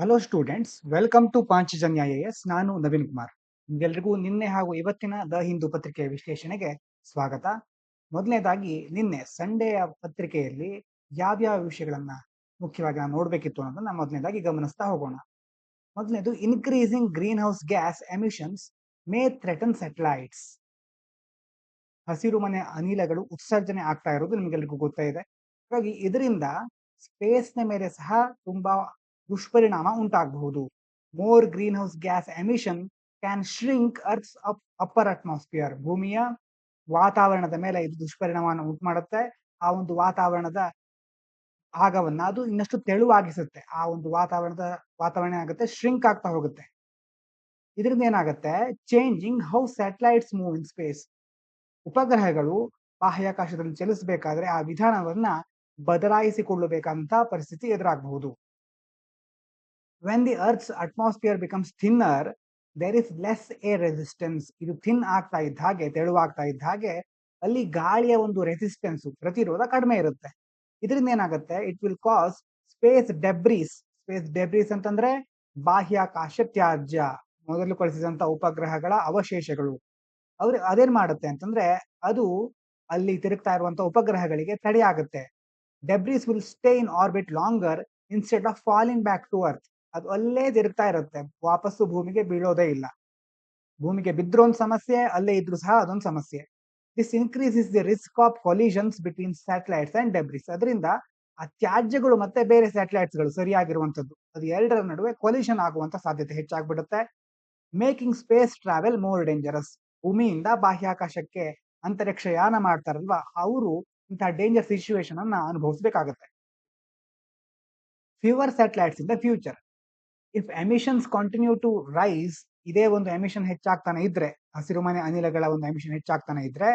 Hello students, welcome to Panchajanya S. ನಾನು ನವೀನ್ ಕುಮಾರ್. ನಿಮ್ಗೆಲ್ರಿಗೂ ನಿನ್ನೆ ಹಾಗೂ ಇವತ್ತಿನ ದ ಹಿಂದೂ ಪತ್ರಿಕೆಯ ವಿಶ್ಲೇಷಣೆಗೆ ಸ್ವಾಗತ. ಮೊದಲನೇದಾಗಿ ನಿನ್ನೆ ಸಂಡೆಯ ಪತ್ರಿಕೆಯಲ್ಲಿ ಯಾವ್ಯಾವ ವಿಷಯಗಳನ್ನ ಮುಖ್ಯವಾಗಿ ನಾವು ನೋಡ್ಬೇಕಿತ್ತು ಅನ್ನೋದನ್ನ ಮೊದಲನೇದಾಗಿ ಗಮನಿಸ್ತಾ ಹೋಗೋಣ. ಮೊದಲನೇದು, increasing green house gas emissions May threaten satellites. ಹಸಿರು ಮನೆ ಅನಿಲಗಳು ಉತ್ಸರ್ಜನೆ ಆಗ್ತಾ ಇರೋದು ನಿಮ್ಗೆಲ್ರಿಗೂ ಗೊತ್ತೇ ಇದೆ. ಹಾಗಾಗಿ ಇದರಿಂದ ಸ್ಪೇಸ್ನ ಮೇಲೆ ಸಹ ತುಂಬಾ ದುಷ್ಪರಿಣಾಮ ಉಂಟಾಗಬಹುದು. More green house gas emission can shrink earth's upper atmosphere. ಭೂಮಿಯ ವಾತಾವರಣದ ಮೇಲೆ ಇದು ದುಷ್ಪರಿಣಾಮವನ್ನು ಉಂಟು ಮಾಡುತ್ತೆ. ಆ ಒಂದು ವಾತಾವರಣದ ಭಾಗವನ್ನ ಅದು ಇನ್ನಷ್ಟು ತೆಳುವಾಗಿಸುತ್ತೆ. ಆ ಒಂದು ವಾತಾವರಣ ಆಗುತ್ತೆ, ಶ್ರಿಂಕ್ ಆಗ್ತಾ ಹೋಗುತ್ತೆ. ಇದರಿಂದ ಏನಾಗುತ್ತೆ, changing how satellites move in space. ಉಪಗ್ರಹಗಳು ಬಾಹ್ಯಾಕಾಶದಲ್ಲಿ ಚಲಿಸಬೇಕಾದ್ರೆ ಆ ವಿಧಾನವನ್ನ ಬದಲಾಯಿಸಿಕೊಳ್ಳಬೇಕಾದಂತಹ ಪರಿಸ್ಥಿತಿ ಎದುರಾಗಬಹುದು. When the earth's atmosphere becomes thinner, there is less air resistance. ಇದು ಥಿನ್ ಆಗ್ತಾ ಇದ್ದ ಹಾಗೆ, ತೆಳುವಾಗ್ತಾ ಇದ್ದ ಹಾಗೆ ಅಲ್ಲಿ ಗಾಳಿಯ ಒಂದು ರೆಸಿಸ್ಟೆನ್ಸ್, ಪ್ರತಿರೋಧ ಕಡಿಮೆ ಇರುತ್ತೆ. ಇದರಿಂದ ಏನಾಗುತ್ತೆ, it will cause space debris. Space debris ಅಂತಂದ್ರೆ ಬಾಹ್ಯಾಕಾಶ ತ್ಯಾಜ್ಯ, ಮೊದಲು ಕಳಿಸಿದಂತ ಉಪಗ್ರಹಗಳ ಅವಶೇಷಗಳು. ಅದೇನ್ ಮಾಡುತ್ತೆ ಅಂತಂದ್ರೆ, ಅದು ಅಲ್ಲಿ ತಿರುಗ್ತಾ ಇರುವಂತ ಉಪಗ್ರಹಗಳಿಗೆ ತಡೆಯಾಗುತ್ತೆ. Debris will stay in orbit longer instead of falling back to earth. ಅದು ಅಲ್ಲೇ ತಿರುಗ್ತಾ ಇರುತ್ತೆ, ವಾಪಸ್ಸು ಭೂಮಿಗೆ ಬೀಳೋದೇ ಇಲ್ಲ. ಭೂಮಿಗೆ ಬಿದ್ರೂ ಒಂದು ಸಮಸ್ಯೆ, ಅಲ್ಲೇ ಇದ್ರೂ ಸಹ ಅದೊಂದು ಸಮಸ್ಯೆ. This increases the risk of collisions between satellites and debris. ಅದರಿಂದ ಆ ತ್ಯಾಜ್ಯಗಳು ಮತ್ತೆ ಬೇರೆ ಸ್ಯಾಟಲೈಟ್ಸ್ ಗಳು ಸರಿಯಾಗಿರುವಂತದ್ದು, ಅದು ಎರಡರ ನಡುವೆ ಕೊಲಿಷನ್ ಆಗುವಂತ ಸಾಧ್ಯತೆ ಹೆಚ್ಚಾಗ್ಬಿಡುತ್ತೆ. Making space travel more dangerous. ಭೂಮಿಯಿಂದ ಬಾಹ್ಯಾಕಾಶಕ್ಕೆ ಅಂತರಿಕ್ಷ ಯಾನ ಮಾಡ್ತಾರಲ್ವಾ, ಅವರು ಇಂತಹ ಡೇಂಜರ್ ಸಿಚುವೇಶನ್ ಅನ್ನ ಅನುಭವಿಸಬೇಕಾಗತ್ತೆ. Fewer satellites in the future. If emissions continue to rise, ಇದೇ ಒಂದು ಎಮಿಷನ್ ಹೆಚ್ಚಾಗ್ತಾನೆ ಇದ್ರೆ, ಹಸಿರುಮನೆ ಅನಿಲಗಳ ಒಂದು ಎಮಿಷನ್ ಹೆಚ್ಚಾಗ್ತಾನೆ ಇದ್ರೆ,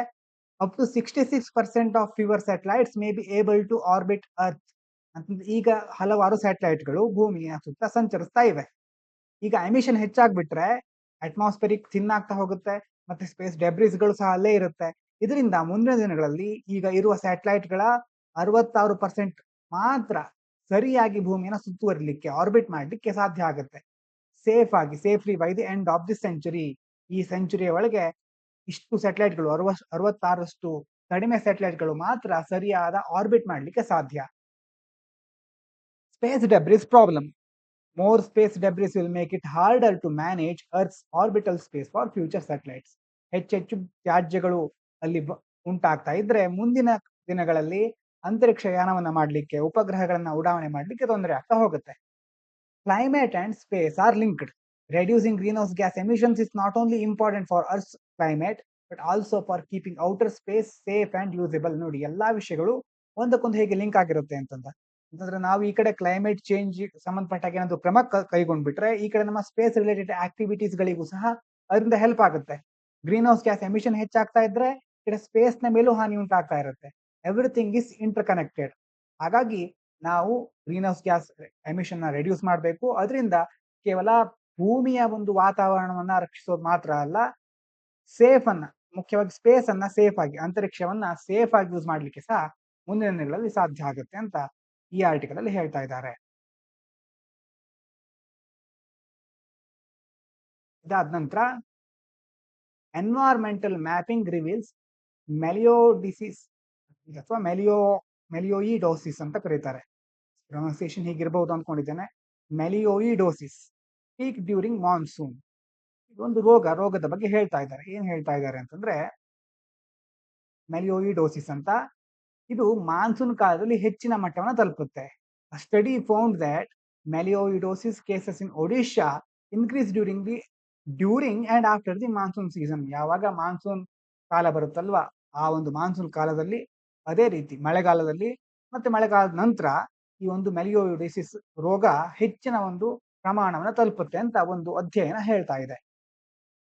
up to 66% of fewer satellites may be able to orbit earth. ಅಂತಂದ್ರೆ ಈಗ ಹಲವಾರು ಸ್ಯಾಟಲೈಟ್ಗಳು ಭೂಮಿಯ ಸುತ್ತ ಸಂಚರಿಸ್ತಾ ಇವೆ. ಈಗ ಎಮಿಷನ್ ಹೆಚ್ಚಾಗ್ಬಿಟ್ರೆ ಅಟ್ಮಾಸ್ಫಿಯರಿಕ್ ಥಿನ್ ಆಗ್ತಾ ಹೋಗುತ್ತೆ, ಮತ್ತೆ ಸ್ಪೇಸ್ ಡೆಬ್ರಿಸ್ಗಳು ಸಹ ಅಲ್ಲೇ ಇರುತ್ತೆ. ಇದರಿಂದ ಮುಂದಿನ ದಿನಗಳಲ್ಲಿ ಈಗ ಇರುವ ಸ್ಯಾಟಲೈಟ್ಗಳ 66% ಮಾತ್ರ ಸರಿಯಾಗಿ ಭೂಮಿಯನ್ನು ಸುತ್ತುವರಿಲಿಕ್ಕೆ, ಆರ್ಬಿಟ್ ಮಾಡಲಿಕ್ಕೆ ಸಾಧ್ಯ ಆಗುತ್ತೆ. Safely by the end of the century. ಈ ಸೆಂಚುರಿಯ ಒಳಗೆ ಇಷ್ಟು ಸ್ಯಾಟಲೈಟ್ಗಳು, 66ರಷ್ಟು ಕಡಿಮೆ ಸ್ಯಾಟಲೈಟ್ಗಳು ಮಾತ್ರ ಸರಿಯಾದ ಆರ್ಬಿಟ್ ಮಾಡಲಿಕ್ಕೆ ಸಾಧ್ಯ. Space debris problem. More space debris will make it harder to manage Earth's orbital space for future satellites. ಹೆಚ್ಚೆಚ್ಚು ತ್ಯಾಜ್ಯಗಳು ಅಲ್ಲಿ ಉಂಟಾಗ್ತಾ ಇದ್ರೆ ಮುಂದಿನ ದಿನಗಳಲ್ಲಿ ಅಂತರಿಕ್ಷ ಯಾನವನ್ನ ಮಾಡಲಿಕ್ಕೆ, ಉಪಗ್ರಹಗಳನ್ನ ಉಡಾವಣೆ ಮಾಡಲಿಕ್ಕೆ ತೊಂದರೆ ಆಗ್ತಾ ಹೋಗುತ್ತೆ. Climate and space are linked. Reducing greenhouse gas emissions is not only important for Earth's climate but also for keeping outer space safe and usable. ನೋಡಿ, ಎಲ್ಲಾ ವಿಷಯಗಳು ಒಂದಕ್ಕೊಂದು ಹೇಗೆ ಲಿಂಕ್ ಆಗಿರುತ್ತೆ ಅಂತಂದ್ರೆ ನಾವು ಈ ಕಡೆ ಕ್ಲೈಮೇಟ್ ಚೇಂಜ್ ಸಂಬಂಧಪಟ್ಟಾಗ ಏನಾದ್ರು ಕ್ರಮ ಕೈಗೊಂಡ್ಬಿಟ್ರೆ, ಈ ಕಡೆ ನಮ್ಮ ಸ್ಪೇಸ್ ರಿಲೇಟೆಡ್ ಆಕ್ಟಿವಿಟೀಸ್ ಗಳಿಗೂ ಸಹ ಅದರಿಂದ ಹೆಲ್ಪ್ ಆಗುತ್ತೆ. ಗ್ರೀನ್ ಹೌಸ್ ಗ್ಯಾಸ್ ಎಮಿಷನ್ ಹೆಚ್ಚಾಗ್ತಾ ಇದ್ರೆ ಈ ಕಡೆ ಸ್ಪೇಸ್ ನ ಮೇಲೂ ಹಾನಿ ಉಂಟಾಗ್ತಾ ಇರುತ್ತೆ. Everything is inter connected. ಹಾಗಾಗಿ ನಾವು ಗ್ರೀನ್ ಹೌಸ್ ಗ್ಯಾಸ್ ಎಮಿಷನ್ ನ ರೆಡ್ಯೂಸ್ ಮಾಡಬೇಕು. ಅದರಿಂದ ಕೇವಲ ಭೂಮಿಯ ಒಂದು ವಾತಾವರಣವನ್ನ ರಕ್ಷಿಸೋದು ಮಾತ್ರ ಅಲ್ಲ, ಮುಖ್ಯವಾಗಿ ಸ್ಪೇಸ್ ಅನ್ನ ಸೇಫ್ ಆಗಿ, ಅಂತರಿಕ್ಷವನ್ನ ಸೇಫ್ ಆಗಿ ಯೂಸ್ ಮಾಡ್ಲಿಕ್ಕೆ ಸಹ ಮುಂದಿನ ದಿನಗಳಲ್ಲಿ ಸಾಧ್ಯ ಆಗುತ್ತೆ ಅಂತ ಈ ಆರ್ಟಿಕಲ್ ಅಲ್ಲಿ ಹೇಳ್ತಾ ಇದ್ದಾರೆ. ಇದಾದ ನಂತರ ಎನ್ವೈರ್ಮೆಂಟಲ್ ಮ್ಯಾಪಿಂಗ್ ರಿವೀಲ್ಸ್ ಮೆಲಿಯೋಡಿಸಿಸ್ ಅಥವಾ ಮೆಲಿಯೋಯಿಡೋಸಿಸ್ ಅಂತ ಕರೀತಾರೆ. ಪ್ರೊನೌನ್ಸಿಯೇಷನ್ ಹೀಗಿರಬಹುದು ಅನ್ಕೊಂಡಿದ್ದೇನೆ. Melioidosis peak during monsoon. ಇದೊಂದು ರೋಗದ ಬಗ್ಗೆ ಹೇಳ್ತಾ ಇದ್ದಾರೆ. ಏನ್ ಹೇಳ್ತಾ ಇದ್ದಾರೆ ಅಂತಂದ್ರೆ, ಮೆಲಿಯೋಯಿಡೋಸಿಸ್ ಅಂತ, ಇದು ಮಾನ್ಸೂನ್ ಕಾಲದಲ್ಲಿ ಹೆಚ್ಚಿನ ಮಟ್ಟವನ್ನು ತಲುಪುತ್ತೆ. A study found that melioidosis cases in Odisha increase during and after the monsoon season. ಯಾವಾಗ ಮಾನ್ಸೂನ್ ಕಾಲ ಬರುತ್ತಲ್ವಾ, ಆ ಒಂದು ಮಾನ್ಸೂನ್ ಕಾಲದಲ್ಲಿ, ಅದೇ ರೀತಿ ಮಳೆಗಾಲದಲ್ಲಿ ಮತ್ತೆ ಮಳೆಗಾಲದ ನಂತರ ಈ ಒಂದು ಮೆಲಿಯೋಯಿಡೋಸಿಸ್ ರೋಗ ಹೆಚ್ಚಿನ ಒಂದು ಪ್ರಮಾಣವನ್ನು ತಲುಪುತ್ತೆ ಅಂತ ಒಂದು ಅಧ್ಯಯನ ಹೇಳ್ತಾ ಇದೆ.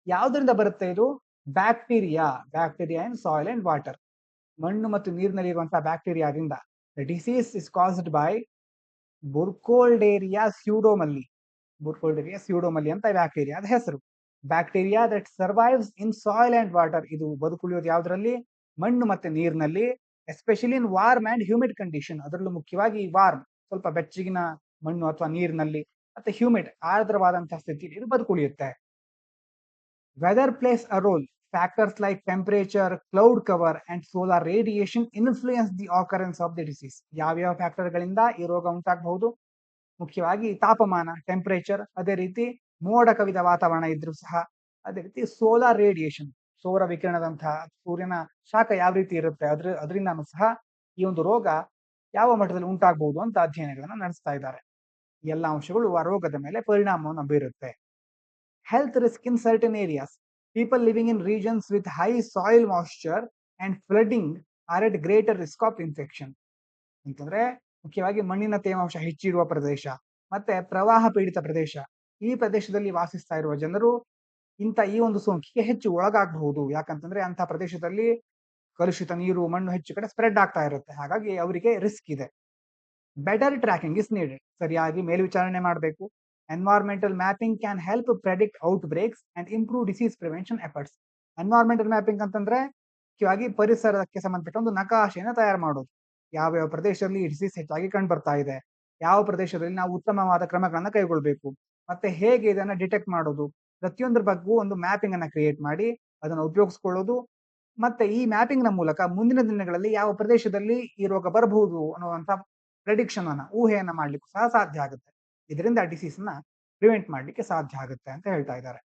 ಯಾವುದರಿಂದ ಬರುತ್ತೆ ಇದು? Bacteria in soil and water. ಮಣ್ಣು ಮತ್ತು ನೀರಿನಲ್ಲಿರುವಂತಹ ಬ್ಯಾಕ್ಟೀರಿಯಾದಿಂದ. The disease is caused by Burkholderia pseudomallei ಅಂತ ಬ್ಯಾಕ್ಟೀರಿಯಾದ ಹೆಸರು. Bacteria that survives in soil and water. ಇದು ಬದುಕುಳಿಯೋದು ಯಾವುದರಲ್ಲಿ? ಮಣ್ಣು ಮತ್ತೆ ನೀರಿನಲ್ಲಿ. Especially in warm and humid condition. ಅದರಲ್ಲೂ ಮುಖ್ಯವಾಗಿ ವಾರ್ಮ್, ಸ್ವಲ್ಪ ಬೆಚ್ಚಗಿನ ಮಣ್ಣು ಅಥವಾ ನೀರಿನಲ್ಲಿ ಮತ್ತೆ ಹ್ಯೂಮಿಡ್ ಆರ್ದ್ರವಾದಂತಹ ಸ್ಥಿತಿಯಲ್ಲಿ ಇದು ಬದುಕುಳಿಯುತ್ತೆ. Weather plays a role. Factors like temperature, cloud cover and solar radiation influence the occurrence of the disease. ಯಾವ್ಯಾವ ಫ್ಯಾಕ್ಟರ್ಗಳಿಂದ ಈ ರೋಗ ಉಂಟಾಗಬಹುದು? ಮುಖ್ಯವಾಗಿ ತಾಪಮಾನ, ಟೆಂಪರೇಚರ್, ಅದೇ ರೀತಿ ಮೋಡ ಕವಿದ ವಾತಾವರಣ ಇದ್ರೂ ಸಹ, ಅದೇ ರೀತಿ ಸೋಲಾರ್ ರೇಡಿಯೇಷನ್, ಸೌರ ವಿಕಿರಣದಂತಹ ಸೂರ್ಯನ ಶಾಖ ಯಾವ ರೀತಿ ಇರುತ್ತೆ ಅದರಿಂದಾನು ಸಹ ಈ ಒಂದು ರೋಗ ಯಾವ ಮಟ್ಟದಲ್ಲಿ ಉಂಟಾಗಬಹುದು ಅಂತ ಅಧ್ಯಯನಗಳನ್ನ ನಡೆಸ್ತಾ ಇದ್ದಾರೆ. ಎಲ್ಲ ಅಂಶಗಳು ಆ ರೋಗದ ಮೇಲೆ ಪರಿಣಾಮವನ್ನು ಬೀರುತ್ತೆ. Health risk in certain areas. People living in regions with high soil moisture and flooding are at greater risk of infection. ಅಂತಂದ್ರೆ ಮುಖ್ಯವಾಗಿ ಮಣ್ಣಿನ ತೇವಾಂಶ ಹೆಚ್ಚಿರುವ ಪ್ರದೇಶ ಮತ್ತೆ ಪ್ರವಾಹ ಪೀಡಿತ ಪ್ರದೇಶ, ಈ ಪ್ರದೇಶದಲ್ಲಿ ವಾಸಿಸ್ತಾ ಇರುವ ಜನರು ಈ ಒಂದು ಸೋಂಕಿಗೆ ಹೆಚ್ಚು ಒಳಗಾಗಬಹುದು. ಯಾಕಂತಂದ್ರೆ ಅಂತ ಪ್ರದೇಶದಲ್ಲಿ ಕಲುಷಿತ ನೀರು, ಮಣ್ಣು ಹೆಚ್ಚು ಕಡೆ ಸ್ಪ್ರೆಡ್ ಆಗ್ತಾ ಇರುತ್ತೆ. ಹಾಗಾಗಿ ಅವರಿಗೆ ರಿಸ್ಕ್ ಇದೆ. Better tracking is needed. ಸರಿಯಾಗಿ ಮೇಲ್ವಿಚಾರಣೆ ಮಾಡಬೇಕು. Environmental mapping can help predict outbreaks and improve disease prevention efforts. Environmental mapping ಅಂತಂದ್ರೆ ಮುಖ್ಯವಾಗಿ ಪರಿಸರಕ್ಕೆ ಸಂಬಂಧಪಟ್ಟ ಒಂದು ನಕಾಶೆಯನ್ನು ತಯಾರು ಮಾಡೋದು. ಯಾವ ಪ್ರದೇಶದಲ್ಲಿ ಡಿಸೀಸ್ ಹೆಚ್ಚಾಗಿ ಕಂಡು ಬರ್ತಾ ಇದೆ, ಯಾವ ಪ್ರದೇಶದಲ್ಲಿ ನಾವು ಉತ್ತಮವಾದ ಕ್ರಮಗಳನ್ನ ಕೈಗೊಳ್ಬೇಕು, ಮತ್ತೆ ಹೇಗೆ ಇದನ್ನ ಡಿಟೆಕ್ಟ್ ಮಾಡೋದು, ಪ್ರತಿಯೊಂದರ ಬಗ್ಗೂ ಒಂದು ಮ್ಯಾಪಿಂಗ್ ಅನ್ನ ಕ್ರಿಯೇಟ್ ಮಾಡಿ ಅದನ್ನು ಉಪಯೋಗಿಸ್ಕೊಳ್ಳೋದು. ಮತ್ತೆ ಈ ಮ್ಯಾಪಿಂಗ್ ನ ಮೂಲಕ ಮುಂದಿನ ದಿನಗಳಲ್ಲಿ ಯಾವ ಪ್ರದೇಶದಲ್ಲಿ ಈ ರೋಗ ಬರಬಹುದು ಅನ್ನುವಂತ ಪ್ರೆಡಿಕ್ಷನ್ ಅನ್ನ, ಊಹೆಯನ್ನ ಮಾಡ್ಲಿಕ್ಕೂ ಸಹ ಸಾಧ್ಯ ಆಗುತ್ತೆ. ಇದರಿಂದ ಡಿಸೀಸ್ ನ ಪ್ರಿವೆಂಟ್ ಮಾಡ್ಲಿಕ್ಕೆ ಸಾಧ್ಯ ಆಗುತ್ತೆ ಅಂತ ಹೇಳ್ತಾ ಇದ್ದಾರೆ.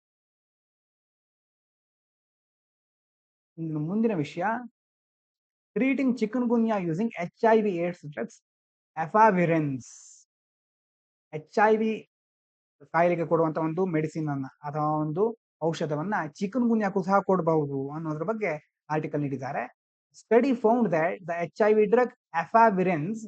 ಇನ್ನು ಮುಂದಿನ ವಿಷಯ, treating chikungunya using HIV AIDS drugs efavirenz. HIV ಕಾಯಿಲೆಗೆ ಕೊಡುವಂತ ಒಂದು ಮೆಡಿಸಿನ್ ಅನ್ನ ಅಥವಾ ಒಂದು ಔಷಧವನ್ನ ಚಿಕನ್ ಗುನ್ಯಾಕ್ಕೂ ಸಹ ಕೊಡಬಹುದು ಅನ್ನೋದ್ರ ಬಗ್ಗೆ ಆರ್ಟಿಕಲ್ ನೀಡಿದ್ದಾರೆ. Study found that the HIV drug efavirenz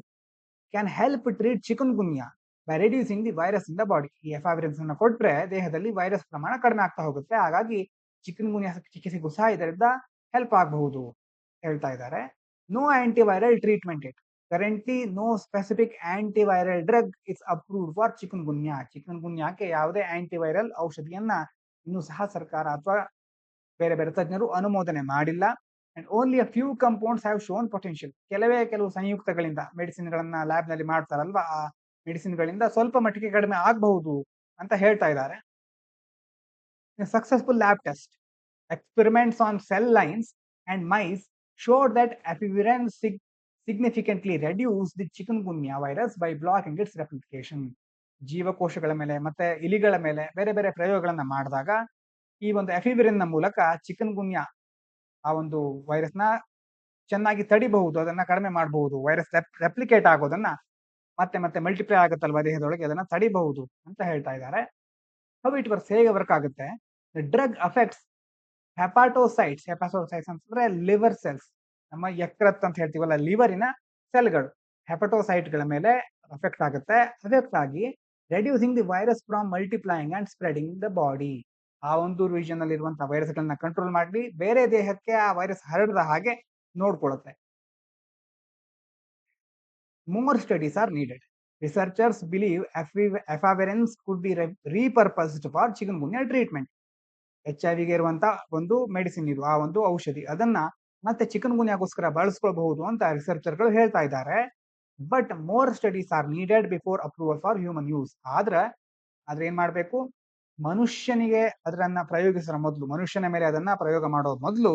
can help treat chikungunya by reducing the virus in the body. ಈ ಎಫಾವಿರೆನ್ಸ್ ಅನ್ನ ಕೊಟ್ರೆ ದೇಹದಲ್ಲಿ ವೈರಸ್ ಪ್ರಮಾಣ ಕಡಿಮೆ ಆಗ್ತಾ ಹೋಗುತ್ತೆ. ಹಾಗಾಗಿ ಚಿಕನ್ ಗುನ್ಯಾ ಚಿಕಿತ್ಸೆಗೂ ಸಹ ಇದರಿಂದ ಹೆಲ್ಪ್ ಆಗಬಹುದು ಹೇಳ್ತಾ ಇದ್ದಾರೆ. No antiviral treatment yet. Currently no specific antiviral drug is approved for chikungunya. ಚಿಕನ್ ಗುನ್ಯಾಕ್ಕೆ ಯಾವುದೇ ಆಂಟಿವೈರಲ್ ಔಷಧಿಯನ್ನ ಇನ್ನೂ ಸಹ ಸರ್ಕಾರ ಅಥವಾ ಬೇರೆ ಬೇರೆ ತಜ್ಞರು ಅನುಮೋದನೆ ಮಾಡಿಲ್ಲ. And only a few compounds have shown potential. ಕೆಲವು ಸಂಯುಕ್ತಗಳಿಂದ, ಮೆಡಿಸಿನ್ ಗಳನ್ನ ಲ್ಯಾಬ್ ನಲ್ಲಿ ಮಾಡ್ತಾರಲ್ವಾ, ಆ ಮೆಡಿಸಿನ್ ಗಳಿಂದ ಸ್ವಲ್ಪ ಮಟ್ಟಿಗೆ ಕಡಿಮೆ ಆಗಬಹುದು ಅಂತ ಹೇಳ್ತಾ ಇದ್ದಾರೆ. Successful lab test experiments on cell lines and mice showed that epivirine significantly reduced the chikungunya virus by blocking its replication. ಜೀವಕೋಶಗಳ ಮೇಲೆ ಮತ್ತೆ ಇಲಿಗಳ ಮೇಲೆ ಬೇರೆ ಬೇರೆ ಪ್ರಯೋಗಗಳನ್ನ ಮಾಡಿದಾಗ ಈ ಒಂದು ಎಫಿವಿರಿನ್ ನ ಮೂಲಕ ಚಿಕನ್ ಗುನ್ಯಾ ಆ ಒಂದು ವೈರಸ್ ನ ಚೆನ್ನಾಗಿ ತಡಿಬಹುದು, ಅದನ್ನ ಕಡಿಮೆ ಮಾಡಬಹುದು. ವೈರಸ್ ರೆಪ್ಲಿಕೇಟ್ ಆಗೋದನ್ನ ಮತ್ತೆ ಮತ್ತೆ ಮಲ್ಟಿಪ್ಲೈ ಆಗುತ್ತಲ್ವಾ ದೇಹದೊಳಗೆ, ಅದನ್ನ ತಡಿಬಹುದು ಅಂತ ಹೇಳ್ತಾ ಇದ್ದಾರೆ. ಹೌ ಇಟ್ ವರ್ಕ್ಸ್, ಹೇಗೆ ವರ್ಕ್ ಆಗುತ್ತೆ? The drug affects hepatocytes. Hepatocytes ಅಂತಂದ್ರೆ ಲಿವರ್ ಸೆಲ್ಸ್, ನಮ್ಮ ಯಕೃತ್ ಅಂತ ಹೇಳ್ತೀವಲ್ಲ, ಲಿವರಿನ ಸೆಲ್ಗಳು ಹೆಪಟೋಸೈಟ್ಗಳ ಮೇಲೆ ಅಫೆಕ್ಟ್ ಆಗುತ್ತೆ. ಅಫೆಕ್ಟ್ ಆಗಿ reducing the virus from multiplying and spreading the body. ಆ ಒಂದು ರೀಜನ್ ಅಲ್ಲಿ ಇರುವಂತಹ ವೈರಸ್ ಗಳನ್ನ ಕಂಟ್ರೋಲ್ ಮಾಡಿ ಬೇರೆ ದೇಹಕ್ಕೆ ಆ ವೈರಸ್ ಹರಡದ ಹಾಗೆ ನೋಡ್ಕೊಳ್ಳುತ್ತೆ. More studies are needed. Researchers believe efavirenz could be repurposed for chikungunya treatment. HIV ಗೆ ಇರುವಂತ ಒಂದು ಮೆಡಿಸಿನ್ ಇದು, ಆ ಒಂದು ಔಷಧಿ, ಅದನ್ನ ಮತ್ತೆ ಚಿಕನ್ ಗುನ್ಯಾಗೋಸ್ಕರ ಬಳಸ್ಕೊಳ್ಬಹುದು ಅಂತ ರಿಸರ್ಚರ್ಗಳು ಹೇಳ್ತಾ ಇದ್ದಾರೆ. But more studies are needed before approval for human use. ಆದ್ರೆ ಏನ್ ಮಾಡ್ಬೇಕು, ಮನುಷ್ಯನಿಗೆ ಅದನ್ನ ಪ್ರಯೋಗಿಸೋ ಮೊದಲು, ಮನುಷ್ಯನ ಮೇಲೆ ಅದನ್ನ ಪ್ರಯೋಗ ಮಾಡೋದ್ ಮೊದಲು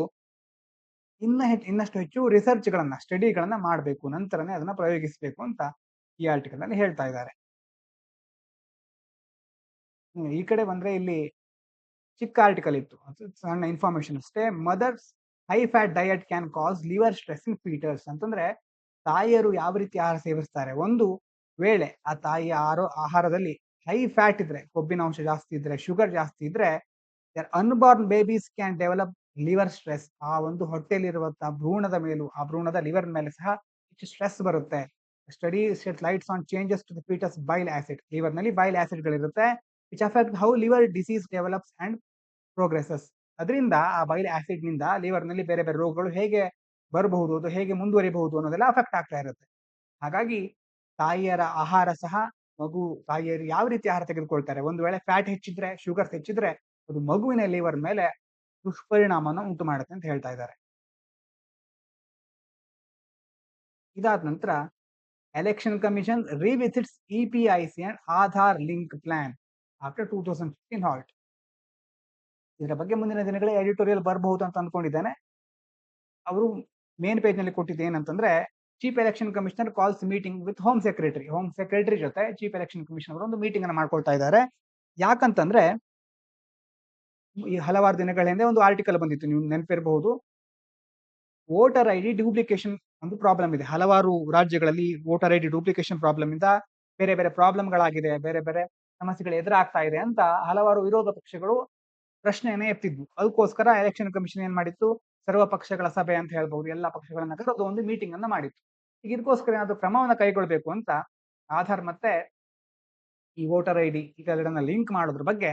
ಇನ್ನಷ್ಟು ಹೆಚ್ಚು ರಿಸರ್ಚ್ ಗಳನ್ನ, ಸ್ಟಡಿಗಳನ್ನ ಮಾಡಬೇಕು, ನಂತರನೇ ಅದನ್ನ ಪ್ರಯೋಗಿಸಬೇಕು ಅಂತ ಈ ಆರ್ಟಿಕಲ್ ಅಲ್ಲಿ ಹೇಳ್ತಾ ಇದ್ದಾರೆ. ಈ ಕಡೆ ಬಂದ್ರೆ ಇಲ್ಲಿ ಚಿಕ್ಕ ಆರ್ಟಿಕಲ್ ಇತ್ತು, ಸಣ್ಣ ಇನ್ಫಾರ್ಮೇಶನ್ ಅಷ್ಟೇ. Mother's high fat diet can cause liver stress in foetuses. ಅಂತಂದ್ರೆ ತಾಯಿಯರು ಯಾವ ರೀತಿ ಆಹಾರ ಸೇವಿಸ್ತಾರೆ, ಒಂದು ವೇಳೆ ಆ ತಾಯಿಯ ಆಹಾರದಲ್ಲಿ ಹೈ ಫ್ಯಾಟ್ ಇದ್ರೆ, ಕೊಬ್ಬಿನ ಅಂಶ ಜಾಸ್ತಿ ಇದ್ರೆ, ಶುಗರ್ ಜಾಸ್ತಿ ಇದ್ರೆ, unborn babies can develop liver stress. ಆ ಒಂದು ಹೊಟ್ಟೆಯಲ್ಲಿರುವಂತಹ ಭ್ರೂಣದ ಮೇಲೂ, ಆ ಭ್ರೂಣದ ಲಿವರ್ ಮೇಲೆ ಸಹ ಹೆಚ್ಚು ಸ್ಟ್ರೆಸ್ ಬರುತ್ತೆ. Study shed lights on changes to the fetus bile acid. Liver ನಲ್ಲಿ ಬೈಲ್ ಆಸಿಡ್ ಗಳಿರುತ್ತೆ, which affect how liver disease develops and progresses. ಅದರಿಂದ ಆ ಬೈಲ್ ಆಸಿಡ್ ನಿಂದ ಲಿವರ್ ನಲ್ಲಿ ಬೇರೆ ಬೇರೆ ರೋಗಗಳು ಹೇಗೆ ಬರಬಹುದು, ಅದು ಹೇಗೆ ಮುಂದುವರಿಬಹುದು ಅನ್ನೋದೆಲ್ಲ ಅಫೆಕ್ಟ್ ಆಗ್ತಾ ಇರುತ್ತೆ. ಹಾಗಾಗಿ ತಾಯಿಯರ ಆಹಾರ ಸಹ, ತಾಯಿಯರು ಯಾವ ರೀತಿ ಆಹಾರ ತೆಗೆದುಕೊಳ್ತಾರೆ, ಒಂದು ವೇಳೆ ಫ್ಯಾಟ್ ಹೆಚ್ಚಿದ್ರೆ, ಶುಗರ್ಸ್ ಹೆಚ್ಚಿದ್ರೆ, ಅದು ಮಗುವಿನ ಲಿವರ್ ಮೇಲೆ ದುಷ್ಪರಿಣಾಮನ ಉಂಟು ಮಾಡುತ್ತೆ ಅಂತ ಹೇಳ್ತಾ ಇದ್ದಾರೆ. ಇದಾದ ನಂತರ Election Commission revisits EPIC and Aadhaar link plan after 2015 halt. ಇದರ ಬಗ್ಗೆ ಮುಂದಿನ ದಿನಗಳೇ ಎಡಿಟೋರಿಯಲ್ ಬರಬಹುದು ಅಂತ ಅಂದ್ಕೊಂಡಿದ್ದೇನೆ. ಅವರು ಮೇನ್ ಪೇಜ್ ನಲ್ಲಿ ಕೊಟ್ಟಿದ್ದು ಏನಂತಂದ್ರೆ, chief election commissioner calls meeting with home secretary ಜೊತೆ ಚೀಫ್ ಎಲೆಕ್ಷನ್ ಕಮಿಷನರ್ ಒಂದು ಮೀಟಿಂಗ್ ಅನ್ನು ಮಾಡ್ಕೊಳ್ತಾ ಇದ್ದಾರೆ. ಯಾಕಂತಂದ್ರೆ ಈ ಹಲವಾರು ದಿನಗಳ ಹಿಂದೆ ಒಂದು ಆರ್ಟಿಕಲ್ ಬಂದಿತ್ತು, ನೀವು ನೆನಪಿರಬಹುದು. ವೋಟರ್ ಐಡಿ ಡ್ಯೂಪ್ಲಿಕೇಶನ್ ಒಂದು ಪ್ರಾಬ್ಲಮ್ ಇದೆ. ಹಲವಾರು ರಾಜ್ಯಗಳಲ್ಲಿ ವೋಟರ್ ಐಡಿ ಡ್ಯೂಪ್ಲಿಕೇಶನ್ ಪ್ರಾಬ್ಲಮ್ ಇಂದ ಬೇರೆ ಬೇರೆ ಪ್ರಾಬ್ಲಮ್ಗಳಾಗಿದೆ, ಬೇರೆ ಬೇರೆ ಸಮಸ್ಯೆಗಳು ಎದುರಾಗ್ತಾ ಇದೆ ಅಂತ ಹಲವಾರು ವಿರೋಧ ಪಕ್ಷಗಳು ಪ್ರಶ್ನೆಯನ್ನೇ ಎತ್ತಿದ್ವು. ಅದಕ್ಕೋಸ್ಕರ ಎಲೆಕ್ಷನ್ ಕಮಿಷನ್ ಏನ್ ಮಾಡಿತ್ತು, ಸರ್ವ ಪಕ್ಷಗಳ ಸಭೆ ಅಂತ ಹೇಳ್ಬಹುದು, ಎಲ್ಲಾ ಪಕ್ಷಗಳನ್ನ ಕರೆದು ಒಂದು ಮೀಟಿಂಗ್ ಅನ್ನ ಮಾಡಿತ್ತು. ಈಗ ಇದಕ್ಕೋಸ್ಕರ ಏನಾದ್ರು ಕ್ರಮವನ್ನ ಕೈಗೊಳ್ಬೇಕು ಅಂತ ಆಧಾರ್ ಮತ್ತೆ ಈ ವೋಟರ್ ಐಡಿ ಇದೆರಡನ್ನ ಲಿಂಕ್ ಮಾಡೋದ್ರ ಬಗ್ಗೆ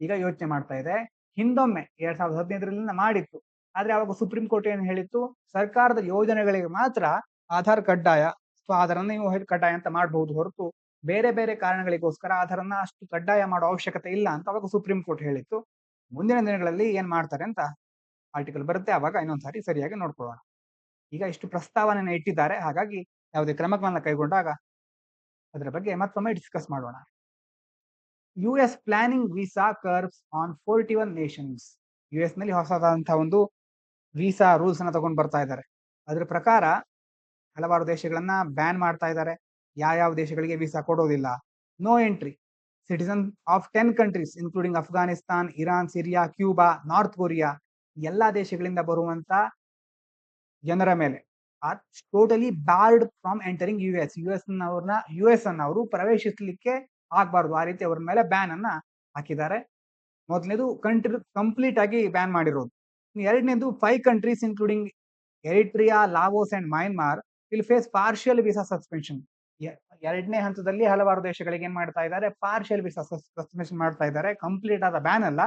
ಈಗ ಯೋಚನೆ ಮಾಡ್ತಾ ಇದೆ. ಹಿಂದೊಮ್ಮೆ 2015 ಮಾಡಿತ್ತು. ಆದ್ರೆ ಅವಾಗ ಸುಪ್ರೀಂ ಕೋರ್ಟ್ ಏನ್ ಹೇಳಿತ್ತು, ಸರ್ಕಾರದ ಯೋಜನೆಗಳಿಗೆ ಮಾತ್ರ ಆಧಾರ್ ಕಡ್ಡಾಯ, ಸೊ ಅದರನ್ನ ನೀವು ಕಡ್ಡಾಯ ಅಂತ ಮಾಡಬಹುದು ಹೊರತು ಬೇರೆ ಬೇರೆ ಕಾರಣಗಳಿಗೋಸ್ಕರ ಆಧಾರನ್ನ ಅಷ್ಟು ಕಡ್ಡಾಯ ಮಾಡೋ ಅವಶ್ಯಕತೆ ಇಲ್ಲ ಅಂತ ಅವಾಗ ಸುಪ್ರೀಂ ಕೋರ್ಟ್ ಹೇಳಿತ್ತು. ಮುಂದಿನ ದಿನಗಳಲ್ಲಿ ಏನ್ ಮಾಡ್ತಾರೆ ಅಂತ ಆರ್ಟಿಕಲ್ ಬರುತ್ತೆ, ಅವಾಗ ಇನ್ನೊಂದ್ಸಾರಿ ಸರಿಯಾಗಿ ನೋಡ್ಕೊಳ್ಳೋಣ. ಈಗ ಇಷ್ಟು ಪ್ರಸ್ತಾವನೆಯನ್ನು ಇಟ್ಟಿದ್ದಾರೆ, ಹಾಗಾಗಿ ಯಾವುದೇ ಕ್ರಮಗಳನ್ನ ಕೈಗೊಂಡಾಗ ಅದರ ಬಗ್ಗೆ ಮತ್ತೊಮ್ಮೆ ಡಿಸ್ಕಸ್ ಮಾಡೋಣ. US planning visa curves on 41 Nations. US ನಲ್ಲಿ ಹೊಸದಾದಂತಹ ಒಂದು ವೀಸಾ ರೂಲ್ಸ್ ಅನ್ನ ತಗೊಂಡು ಬರ್ತಾ ಇದ್ದಾರೆ. ಅದ್ರ ಪ್ರಕಾರ ಹಲವಾರು ದೇಶಗಳನ್ನ ಬ್ಯಾನ್ ಮಾಡ್ತಾ ಇದ್ದಾರೆ. ಯಾವ ದೇಶಗಳಿಗೆ ವೀಸಾ ಕೊಡೋದಿಲ್ಲ. No entry citizen of 10 countries including Afghanistan, Iran, Syria, Cuba, North Korea, ಎಲ್ಲಾ ದೇಶಗಳಿಂದ ಬರುವಂತ ಜನರ ಮೇಲೆ totally barred from entering US ಅವರು ಪ್ರವೇಶಿಸಲಿಕ್ಕೆ ಆಗ್ಬಾರ್ದು, ಆ ರೀತಿ ಅವ್ರ ಮೇಲೆ ಬ್ಯಾನ್ ಅನ್ನ ಹಾಕಿದ್ದಾರೆ. ಮೊದಲನೇದು ಕಂಟ್ರಿ ಕಂಪ್ಲೀಟ್ ಆಗಿ ಬ್ಯಾನ್ ಮಾಡಿರೋದು. ಎರಡನೇದು 5 countries including Eritrea, Laos and Myanmar will face partial visa suspension. ಎರಡನೇ ಹಂತದಲ್ಲಿ ಹಲವಾರು ದೇಶಗಳಿಗೆ ಏನ್ ಮಾಡ್ತಾ ಇದ್ದಾರೆ, ಪಾರ್ಷಿಯಲ್ ವೀಸಾ ಸಸ್ಪೆನ್ಷನ್ ಮಾಡ್ತಾ ಇದ್ದಾರೆ. ಕಂಪ್ಲೀಟ್ ಆದ ಬ್ಯಾನ್ ಅಲ್ಲ,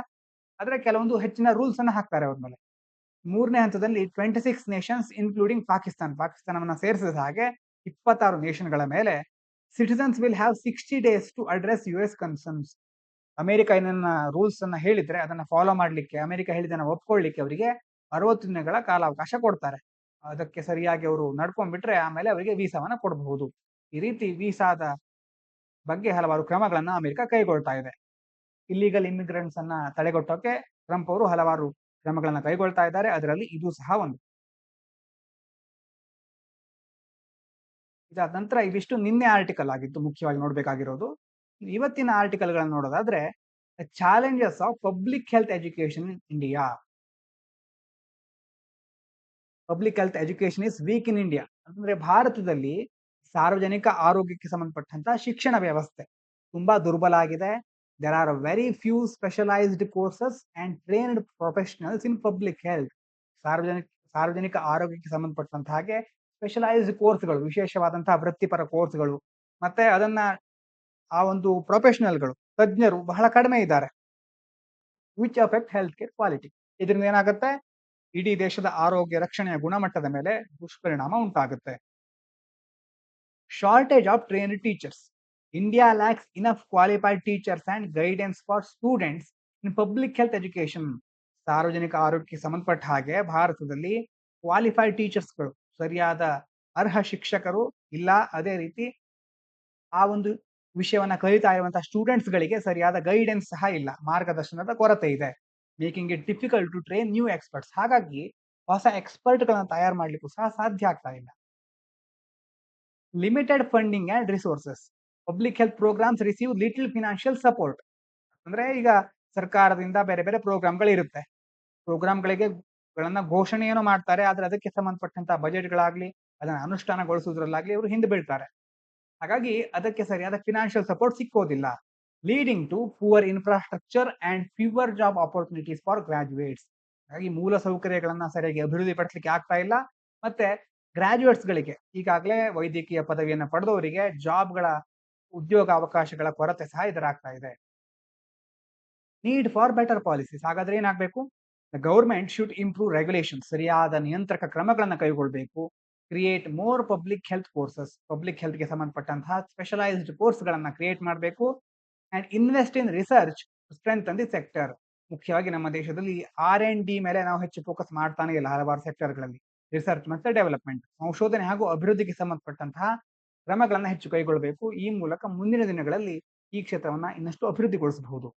ಆದ್ರೆ ಕೆಲವೊಂದು ಹೆಚ್ಚಿನ ರೂಲ್ಸ್ ಅನ್ನ ಹಾಕ್ತಾರೆ ಅವ್ರ ಮೇಲೆ. ಮೂರನೇ ಹಂತದಲ್ಲಿ 26 ನೇಷನ್ಸ್ ಇನ್ಕ್ಲೂಡಿಂಗ್ ಪಾಕಿಸ್ತಾನವನ್ನ ಸೇರಿಸಿದ ಹಾಗೆ 26 ನೇಷನ್ಗಳ ಮೇಲೆ citizens will have 60 days to address US concerns. America ಏನನ್ನ ರೂಲ್ಸ್ ಅನ್ನ ಹೇಳಿದ್ರೆ ಅದನ್ನ ಫಾಲೋ ಮಾಡ್ಲಿಕ್ಕೆ, ಅಮೆರಿಕ ಹೇಳಿದನ್ನ ಒಪ್ಕೊಳ್ಳಿಕ್ಕೆ ಅವರಿಗೆ 60 ದಿನಗಳ ಕಾಲಾವಕಾಶ ಕೊಡ್ತಾರೆ. ಅದಕ್ಕೆ ಸರಿಯಾಗಿ ಅವರು ನಡ್ಕೊಂಡ್ಬಿಟ್ರೆ ಆಮೇಲೆ ಅವರಿಗೆ ವೀಸಾವನ್ನ ಕೊಡಬಹುದು. ಈ ರೀತಿ ವೀಸಾದ ಬಗ್ಗೆ ಹಲವಾರು ಕ್ರಮಗಳನ್ನ ಅಮೆರಿಕ ಕೈಗೊಳ್ತಾ ಇದೆ. ಇಲ್ಲಿಗಲ್ ಇಮಿಗ್ರೆಂಟ್ಸ್ ಅನ್ನ ತಡೆಗಟ್ಟೋಕೆ ಟ್ರಂಪ್ ಅವರು ಹಲವಾರು ಕ್ರಮಗಳನ್ನ ಕೈಗೊಳ್ತಾ ಇದ್ದಾರೆ. ಅದರಲ್ಲಿ ಇದು ಸಹ ಒಂದು. ಇದಾದ ನಂತರ ಇವಿಷ್ಟು ನಿನ್ನೆ ಆರ್ಟಿಕಲ್ ಆಗಿತ್ತು ಮುಖ್ಯವಾಗಿ ನೋಡ್ಬೇಕಾಗಿರೋದು. ಇವತ್ತಿನ ಆರ್ಟಿಕಲ್ ಗಳನ್ನ ನೋಡೋದಾದ್ರೆ, challenges of public health education in India. Public health education is weak in India. ಅಂದ್ರೆ ಭಾರತದಲ್ಲಿ ಸಾರ್ವಜನಿಕ ಆರೋಗ್ಯಕ್ಕೆ ಸಂಬಂಧಪಟ್ಟಂತ ಶಿಕ್ಷಣ ವ್ಯವಸ್ಥೆ ತುಂಬಾ ದುರ್ಬಲ ಆಗಿದೆ. There are very few specialized courses and trained professionals in public health. ಸಾರ್ವಜನಿಕ ಆರೋಗ್ಯಕ್ಕೆ ಸಂಬಂಧಪಟ್ಟಂತ ಹಾಗೆ ಸ್ಪೆಷಲೈಸ್ಡ್ ಕೋರ್ಸ್ಗಳು, ವಿಶೇಷವಾದಂತಹ ವೃತ್ತಿಪರ ಕೋರ್ಸ್ಗಳು, ಮತ್ತೆ ಅದನ್ನ ಆ ಒಂದು ಪ್ರೊಫೆಷನಲ್ಗಳು, ತಜ್ಞರು ಬಹಳ ಕಡಿಮೆ ಇದ್ದಾರೆ. Which affect health care quality. ಇದರಿಂದ ಏನಾಗುತ್ತೆ, ಇಡೀ ದೇಶದ ಆರೋಗ್ಯ ರಕ್ಷಣೆಯ ಗುಣಮಟ್ಟದ ಮೇಲೆ ದುಷ್ಪರಿಣಾಮ ಉಂಟಾಗುತ್ತೆ. Shortage of trained teachers. India lakhs enough qualified teachers and guidance for students in public health education. ಸಾರ್ವಜನಿಕ ಆರೋಗ್ಯಕ್ಕೆ ಸಂಬಂಧಪಟ್ಟ ಹಾಗೆ ಭಾರತದಲ್ಲಿ ಕ್ವಾಲಿಫೈಡ್ ಟೀಚರ್ಸ್ಗಳು, ಸರಿಯಾದ ಅರ್ಹ ಶಿಕ್ಷಕರು ಇಲ್ಲ. ಅದೇ ರೀತಿ ಆ ಒಂದು ವಿಷಯವನ್ನ ಕಲಿತಾ ಇರುವಂತಹ ಸ್ಟೂಡೆಂಟ್ಸ್ ಗಳಿಗೆ ಸರಿಯಾದ ಗೈಡೆನ್ಸ್ ಸಹ ಇಲ್ಲ, ಮಾರ್ಗದರ್ಶನದ ಕೊರತೆ ಇದೆ. Making it difficult to train new experts. ಹಾಗಾಗಿ ಹೊಸ ಎಕ್ಸ್ಪರ್ಟ್ ಗಳನ್ನ ತಯಾರು ಮಾಡ್ಲಿಕ್ಕೂ ಸಹ ಸಾಧ್ಯ ಆಗ್ತಾ ಇಲ್ಲ. Limited funding and resources. Public health programs receive little financial support. ಅಂದ್ರೆ ಈಗ ಸರ್ಕಾರದಿಂದ ಬೇರೆ ಬೇರೆ ಪ್ರೋಗ್ರಾಮ್ಗಳು ಇರುತ್ತೆ. ಪ್ರೋಗ್ರಾಮ್ಗಳಿಗೆ ಘೋಷಣೆಯನ್ನು ಮಾಡ್ತಾರೆ, ಆದ್ರೆ ಅದಕ್ಕೆ ಸಂಬಂಧಪಟ್ಟಂತಹ ಬಜೆಟ್ಗಳಾಗ್ಲಿ ಅದನ್ನ ಅನುಷ್ಠಾನಗೊಳಿಸುವುದರಲ್ಲಾಗ್ಲಿ ಇವರು ಹಿಂದೆ ಬೀಳ್ತಾರೆ. ಹಾಗಾಗಿ ಅದಕ್ಕೆ ಸರಿಯಾದ ಫಿನಾನ್ಷಿಯಲ್ ಸಪೋರ್ಟ್ ಸಿಕ್ಕೋದಿಲ್ಲ. Leading to poor infrastructure and fewer job opportunities for graduates. ಹಾಗಾಗಿ ಮೂಲ ಸೌಕರ್ಯಗಳನ್ನ ಸರಿಯಾಗಿ ಅಭಿವೃದ್ಧಿ ಪಡಿಸಲಿಕ್ಕೆ ಆಗ್ತಾ ಇಲ್ಲ. ಮತ್ತೆ ಗ್ರಾಜುಯೇಟ್ಸ್ ಗಳಿಗೆ, ಈಗಾಗಲೇ ವೈದ್ಯಕೀಯ ಪದವಿಯನ್ನ ಪಡೆದವರಿಗೆ ಜಾಬ್ಗಳ, ಉದ್ಯೋಗ ಅವಕಾಶಗಳ ಕೊರತೆ ಸಹ ಎದುರಾಗ್ತಾ ಇದೆ. Need for better policies. ಹಾಗಾದ್ರೆ ಏನಾಗಬೇಕು, the government should improve regulation. ಸರಿಯಾದ ನಿಯಂತ್ರಕ ಕ್ರಮಗಳನ್ನ ಕೈಗೊಳ್ಳಬೇಕು. Create more public health courses. Public health ಗೆ ಸಂಬಂಧಪಟ್ಟಂತಹ ಸ್ಪೆಷಲೈಸ್ಡ್ ಕೋರ್ಸ್ ಗಳನ್ನ ಕ್ರಿಯೇಟ್ ಮಾಡಬೇಕು. And invest in research strength the sector. ಮುಖ್ಯವಾಗಿ ನಮ್ಮ ದೇಶದಲ್ಲಿ R&D ಮೇಲೆ ನಾವು ಹೆಚ್ಚು ಫೋಕಸ್ ಮಾಡ್ತಾನೆ ಇಲ್ಲ. ಹಲವಾರು ಸೆಕ್ಟರ್ಗಳಲ್ಲಿ ರಿಸರ್ಚ್ ಮತ್ತೆ ಡೆವಲಪ್ಮೆಂಟ್, ಸಂಶೋಧನೆ ಹಾಗೂ ಅಭಿವೃದ್ಧಿಗೆ ಸಂಬಂಧಪಟ್ಟಂತಹ ಕ್ರಮಗಳನ್ನ ಹೆಚ್ಚು ಕೈಗೊಳ್ಳಬೇಕು. ಈ ಮೂಲಕ ಮುಂದಿನ ದಿನಗಳಲ್ಲಿ ಈ ಕ್ಷೇತ್ರವನ್ನ ಇನ್ನಷ್ಟು ಅಭಿವೃದ್ಧಿಗೊಳಿಸಬಹುದು.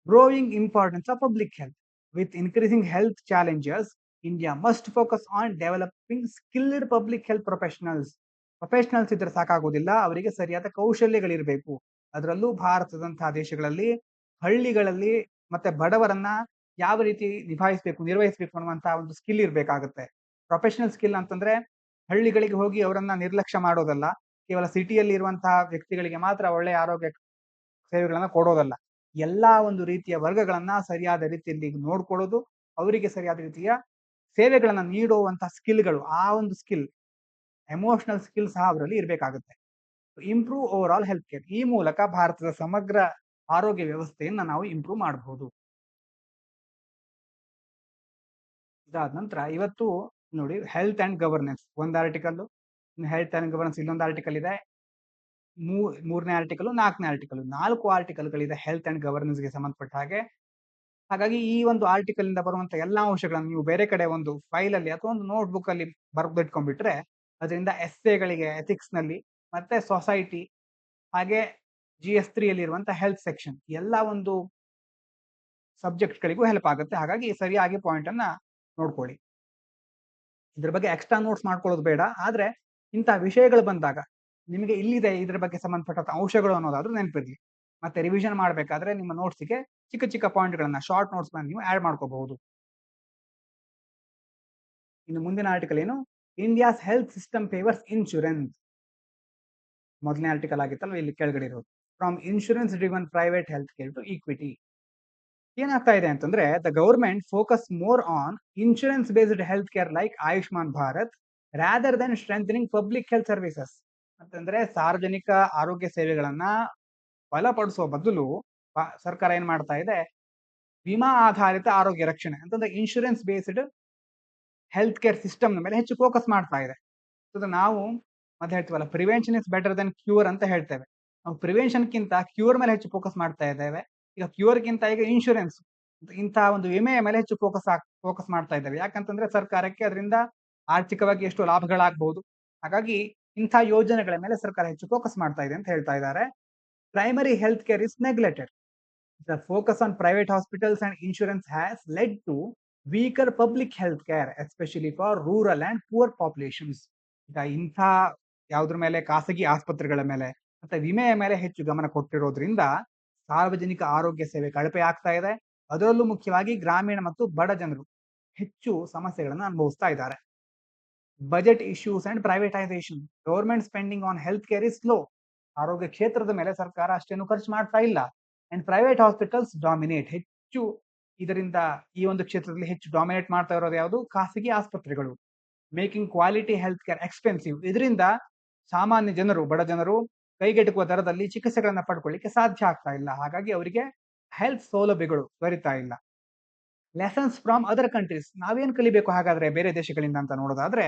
Growing importance of public health. With increasing health challenges, India must focus on developing skilled public health professionals. Professionals ಇದ್ರೆ ಸಾಕಾಗೋದಿಲ್ಲ, ಅವರಿಗೆ ಸರಿಯಾದ ಕೌಶಲ್ಯಗಳಿರಬೇಕು. ಅದರಲ್ಲೂ ಭಾರತದಂತಹ ದೇಶಗಳಲ್ಲಿ ಹಳ್ಳಿಗಳಲ್ಲಿ ಮತ್ತೆ ಬಡವರನ್ನ ಯಾವ ರೀತಿ ನಿರ್ವಹಿಸಬೇಕು ಅನ್ನುವಂತಹ ಒಂದು ಸ್ಕಿಲ್ ಇರಬೇಕಾಗುತ್ತೆ. ಪ್ರೊಫೆಷನಲ್ ಸ್ಕಿಲ್ ಅಂತಂದ್ರೆ ಹಳ್ಳಿಗಳಿಗೆ ಹೋಗಿ ಅವರನ್ನ ನಿರ್ಲಕ್ಷ್ಯ ಮಾಡೋದಲ್ಲ, ಕೇವಲ ಸಿಟಿಯಲ್ಲಿ ಇರುವಂತಹ ವ್ಯಕ್ತಿಗಳಿಗೆ ಮಾತ್ರ ಒಳ್ಳೆಯ ಆರೋಗ್ಯ ಸೇವೆಗಳನ್ನ ಕೊಡೋದಲ್ಲ, ಎಲ್ಲಾ ಒಂದು ರೀತಿಯ ವರ್ಗಗಳನ್ನ ಸರಿಯಾದ ರೀತಿಯಲ್ಲಿ ನೋಡ್ಕೊಳ್ಳೋದು, ಅವರಿಗೆ ಸರಿಯಾದ ರೀತಿಯ ಸೇವೆಗಳನ್ನ ನೀಡುವಂತಹ ಸ್ಕಿಲ್ಗಳು, ಆ ಒಂದು ಸ್ಕಿಲ್ ಎಮೋಷನಲ್ ಸ್ಕಿಲ್ ಸಹ ಅವರಲ್ಲಿ ಇರಬೇಕಾಗುತ್ತೆ. Improve over all health care. ಈ ಮೂಲಕ ಭಾರತದ ಸಮಗ್ರ ಆರೋಗ್ಯ ವ್ಯವಸ್ಥೆಯನ್ನ ನಾವು ಇಂಪ್ರೂವ್ ಮಾಡಬಹುದು. ಇದಾದ ನಂತರ ಇವತ್ತು ನೋಡಿ, ಹೆಲ್ತ್ ಅಂಡ್ ಗವರ್ನೆನ್ಸ್ ಒಂದು ಆರ್ಟಿಕಲ್, ಹೆಲ್ತ್ ಅಂಡ್ ಗವರ್ನೆನ್ಸ್ ಇನ್ನೊಂದು ಆರ್ಟಿಕಲ್ ಇದೆ, ಮೂರನೇ ಆರ್ಟಿಕಲ್, ನಾಲ್ಕನೇ ಆರ್ಟಿಕಲ್, 4 ಆರ್ಟಿಕಲ್ಗಳಿದೆ ಹೆಲ್ತ್ ಅಂಡ್ ಗವರ್ನೆನ್ಸ್ ಗೆ ಸಂಬಂಧಪಟ್ಟ ಹಾಗೆ. ಹಾಗಾಗಿ ಈ ಒಂದು ಆರ್ಟಿಕಲ್ ಇಂದ ಬರುವಂತ ಎಲ್ಲಾ ಅಂಶಗಳನ್ನು ನೀವು ಬೇರೆ ಕಡೆ ಒಂದು ಫೈಲ್ ಅಲ್ಲಿ ಅಥವಾ ಒಂದು ನೋಟ್ ಬುಕ್ ಅಲ್ಲಿ ಬರೆದಿಟ್ಕೊಂಡ್ಬಿಟ್ರೆ, ಅದರಿಂದ ಎಸ್ಸೆಗಳಿಗೆ ಎಥಿಕ್ಸ್ ನಲ್ಲಿ, ಮತ್ತೆ ಸೊಸೈಟಿ, ಹಾಗೆ GS3 ಅಲ್ಲಿ ಇರುವಂತ ಹೆಲ್ತ್ ಸೆಕ್ಷನ್, ಎಲ್ಲಾ ಒಂದು ಸಬ್ಜೆಕ್ಟ್ ಗಳಿಗೂ ಹೆಲ್ಪ್ ಆಗುತ್ತೆ. ಹಾಗಾಗಿ ಸರಿಯಾಗಿ ಪಾಯಿಂಟ್ ಅನ್ನ ನೋಡ್ಕೊಳ್ಳಿ. ಇದ್ರ ಬಗ್ಗೆ ಎಕ್ಸ್ಟ್ರಾ ನೋಟ್ಸ್ ಮಾಡ್ಕೊಳ್ಳೋದು ಬೇಡ, ಆದ್ರೆ ಇಂತಹ ವಿಷಯಗಳು ಬಂದಾಗ ನಿಮಗೆ ಇಲ್ಲಿದೆ ಇದ್ರ ಬಗ್ಗೆ ಸಂಬಂಧಪಟ್ಟ ಅಂಶಗಳು ಅನ್ನೋದಾದ್ರೂ ನೆನಪಿರ್ಲಿ. ಮತ್ತೆ ರಿವಿಷನ್ ಮಾಡ್ಬೇಕಾದ್ರೆ ನಿಮ್ಮ ನೋಟ್ಸ್ಗೆ ಚಿಕ್ಕ ಚಿಕ್ಕ ಪಾಯಿಂಟ್ ಗಳನ್ನ, ಶಾರ್ಟ್ ನೋಟ್ಸ್ ನೀವು ಆಡ್ ಮಾಡ್ಕೋಬಹುದು. ಇನ್ನು ಮುಂದಿನ ಆರ್ಟಿಕಲ್ ಏನು, India's health system favours insurance. ಮೊದಲನೇ ಆರ್ಟಿಕಲ್ ಆಗಿತ್ತಲ್ವ ಇಲ್ಲಿ ಕೆಳಗಡೆ ಇರೋದು, from insurance driven private health care to equity. ಏನಾಗ್ತಾ ಇದೆ ಅಂತಂದ್ರೆ, the government focus more on insurance based health care like Ayushman Bharat rather than strengthening public health services. ಅಂತಂದ್ರೆ ಸಾರ್ವಜನಿಕ ಆರೋಗ್ಯ ಸೇವೆಗಳನ್ನ ಬಲಪಡಿಸುವ ಬದಲು ಸರ್ಕಾರ ಏನ್ ಮಾಡ್ತಾ ಇದೆ, ವಿಮಾ ಆಧಾರಿತ ಆರೋಗ್ಯ ರಕ್ಷಣೆ ಅಂತಂದ್ರೆ insurance based health care system ಮೇಲೆ ಹೆಚ್ಚು ಫೋಕಸ್ ಮಾಡ್ತಾ ಇದೆ. ನಾವು ಮತ್ತೆ ಹೇಳ್ತೀವಲ್ಲ, prevention is better than cure ಅಂತ ಹೇಳ್ತೇವೆ. ನಾವು ಪ್ರಿವೆನ್ಷನ್ ಗಿಂತ ಕ್ಯೂರ್ ಮೇಲೆ ಹೆಚ್ಚು ಫೋಕಸ್ ಮಾಡ್ತಾ ಇದ್ದೇವೆ. ಈಗ ಕ್ಯೂರ್ ಗಿಂತ ಈಗ ಇನ್ಶೂರೆನ್ಸ್, ಇಂತಹ ಒಂದು ವಿಮೆಯ ಮೇಲೆ ಹೆಚ್ಚು ಫೋಕಸ್ ಮಾಡ್ತಾ ಇದ್ದೇವೆ. ಯಾಕಂತಂದ್ರೆ ಸರ್ಕಾರಕ್ಕೆ ಅದರಿಂದ ಆರ್ಥಿಕವಾಗಿ ಎಷ್ಟು ಲಾಭಗಳಾಗಬಹುದು. ಹಾಗಾಗಿ ಇಂಥ ಯೋಜನೆಗಳ ಮೇಲೆ ಸರ್ಕಾರ ಹೆಚ್ಚು ಫೋಕಸ್ ಮಾಡ್ತಾ ಇದೆ ಅಂತ ಹೇಳ್ತಾ ಇದ್ದಾರೆ. Primary health care is neglected. The focus on private hospitals and insurance has led to weaker public health care especially for rural and poor populations. ಈಗ ಇಂಥ ಯಾವುದ್ರ ಮೇಲೆ, ಖಾಸಗಿ ಆಸ್ಪತ್ರೆಗಳ ಮೇಲೆ ಮತ್ತೆ ವಿಮೆಯ ಮೇಲೆ ಹೆಚ್ಚು ಗಮನ ಕೊಟ್ಟಿರೋದ್ರಿಂದ ಸಾರ್ವಜನಿಕ ಆರೋಗ್ಯ ಸೇವೆ ಕಳಪೆ ಆಗ್ತಾ ಇದೆ. ಅದರಲ್ಲೂ ಮುಖ್ಯವಾಗಿ ಗ್ರಾಮೀಣ ಮತ್ತು ಬಡ ಜನರು ಹೆಚ್ಚು ಸಮಸ್ಯೆಗಳನ್ನು ಅನುಭವಿಸ್ತಾ ಇದ್ದಾರೆ. Budget issues and privatisation. Government spending on health care is low. ಆರೋಗ್ಯ ಕ್ಷೇತ್ರದ ಮೇಲೆ ಸರ್ಕಾರ ಅಷ್ಟೇನು ಖರ್ಚು ಮಾಡ್ತಾ ಇಲ್ಲ. And private hospitals dominate. ಹೆಚ್ಚು ಇದರಿಂದ ಈ ಒಂದು ಕ್ಷೇತ್ರದಲ್ಲಿ ಹೆಚ್ಚು ಡಾಮಿನೇಟ್ ಮಾಡ್ತಾ ಇರೋದು ಯಾವುದು, ಖಾಸಗಿ ಆಸ್ಪತ್ರೆಗಳು. Making quality health care expensive. ಇದರಿಂದ ಸಾಮಾನ್ಯ ಜನರು, ಬಡ ಜನರು ಕೈಗೆಟುಕುವ ದರದಲ್ಲಿ ಚಿಕಿತ್ಸೆಗಳನ್ನ ಪಡ್ಕೊಳ್ಳಿಕ್ಕೆ ಸಾಧ್ಯ ಆಗ್ತಾ ಇಲ್ಲ. ಹಾಗಾಗಿ ಅವರಿಗೆ ಹೆಲ್ತ್ ಸೌಲಭ್ಯಗಳು ದೊರೀತಾ ಇಲ್ಲ. Lessons from other countries. ನಾವೇನ್ ಕಲಿಬೇಕು ಹಾಗಾದ್ರೆ ಬೇರೆ ದೇಶಗಳಿಂದ ಅಂತ ನೋಡೋದಾದ್ರೆ,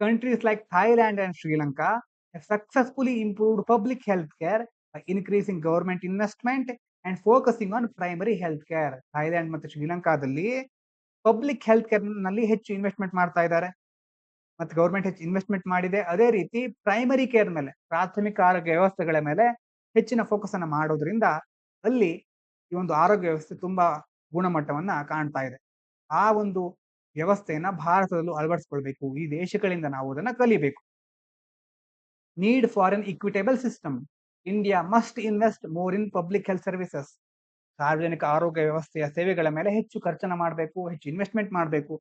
countries like Thailand and Sri Lanka successfully improved public health care bye increasing government investment and focusing on primary health care. Thailand ಮತ್ತು ಶ್ರೀಲಂಕಾದಲ್ಲಿ ಪಬ್ಲಿಕ್ ಹೆಲ್ತ್ ಕೇರ್ ನಲ್ಲಿ ಹೆಚ್ಚು ಇನ್ವೆಸ್ಟ್ಮೆಂಟ್ ಮಾಡ್ತಾ ಇದ್ದಾರೆ, ಮತ್ತೆ ಗವರ್ಮೆಂಟ್ ಹೆಚ್ಚು ಇನ್ವೆಸ್ಟ್ಮೆಂಟ್ ಮಾಡಿದೆ. ಅದೇ ರೀತಿ ಪ್ರೈಮರಿ ಕೇರ್ ಮೇಲೆ, ಪ್ರಾಥಮಿಕ ಆರೋಗ್ಯ ವ್ಯವಸ್ಥೆಗಳ ಮೇಲೆ ಹೆಚ್ಚಿನ ಫೋಕಸ್ ಅನ್ನ ಮಾಡೋದ್ರಿಂದ ಅಲ್ಲಿ ಈ ಒಂದು ಆರೋಗ್ಯ ವ್ಯವಸ್ಥೆ ತುಂಬಾ ಗುಣಮಟ್ಟವನ್ನ ಕಾಣ್ತಾ ಇದೆ. ಆ ಒಂದು ವ್ಯವಸ್ಥೆಯನ್ನ ಭಾರತದಲ್ಲೂ ಅಳವಡಿಸಿಕೊಳ್ಬೇಕು. ಈ ದೇಶಗಳಿಂದ ನಾವು ಅದನ್ನ ಕಲಿಬೇಕು. Need for N equitable system. India must invest more in public health services. ಸಾರ್ವಜನಿಕ ಆರೋಗ್ಯ ವ್ಯವಸ್ಥೆಯ ಸೇವೆಗಳ ಮೇಲೆ ಹೆಚ್ಚು ಖರ್ಚನ್ನ ಮಾಡಬೇಕು, ಹೆಚ್ಚು ಇನ್ವೆಸ್ಟ್ಮೆಂಟ್ ಮಾಡಬೇಕು.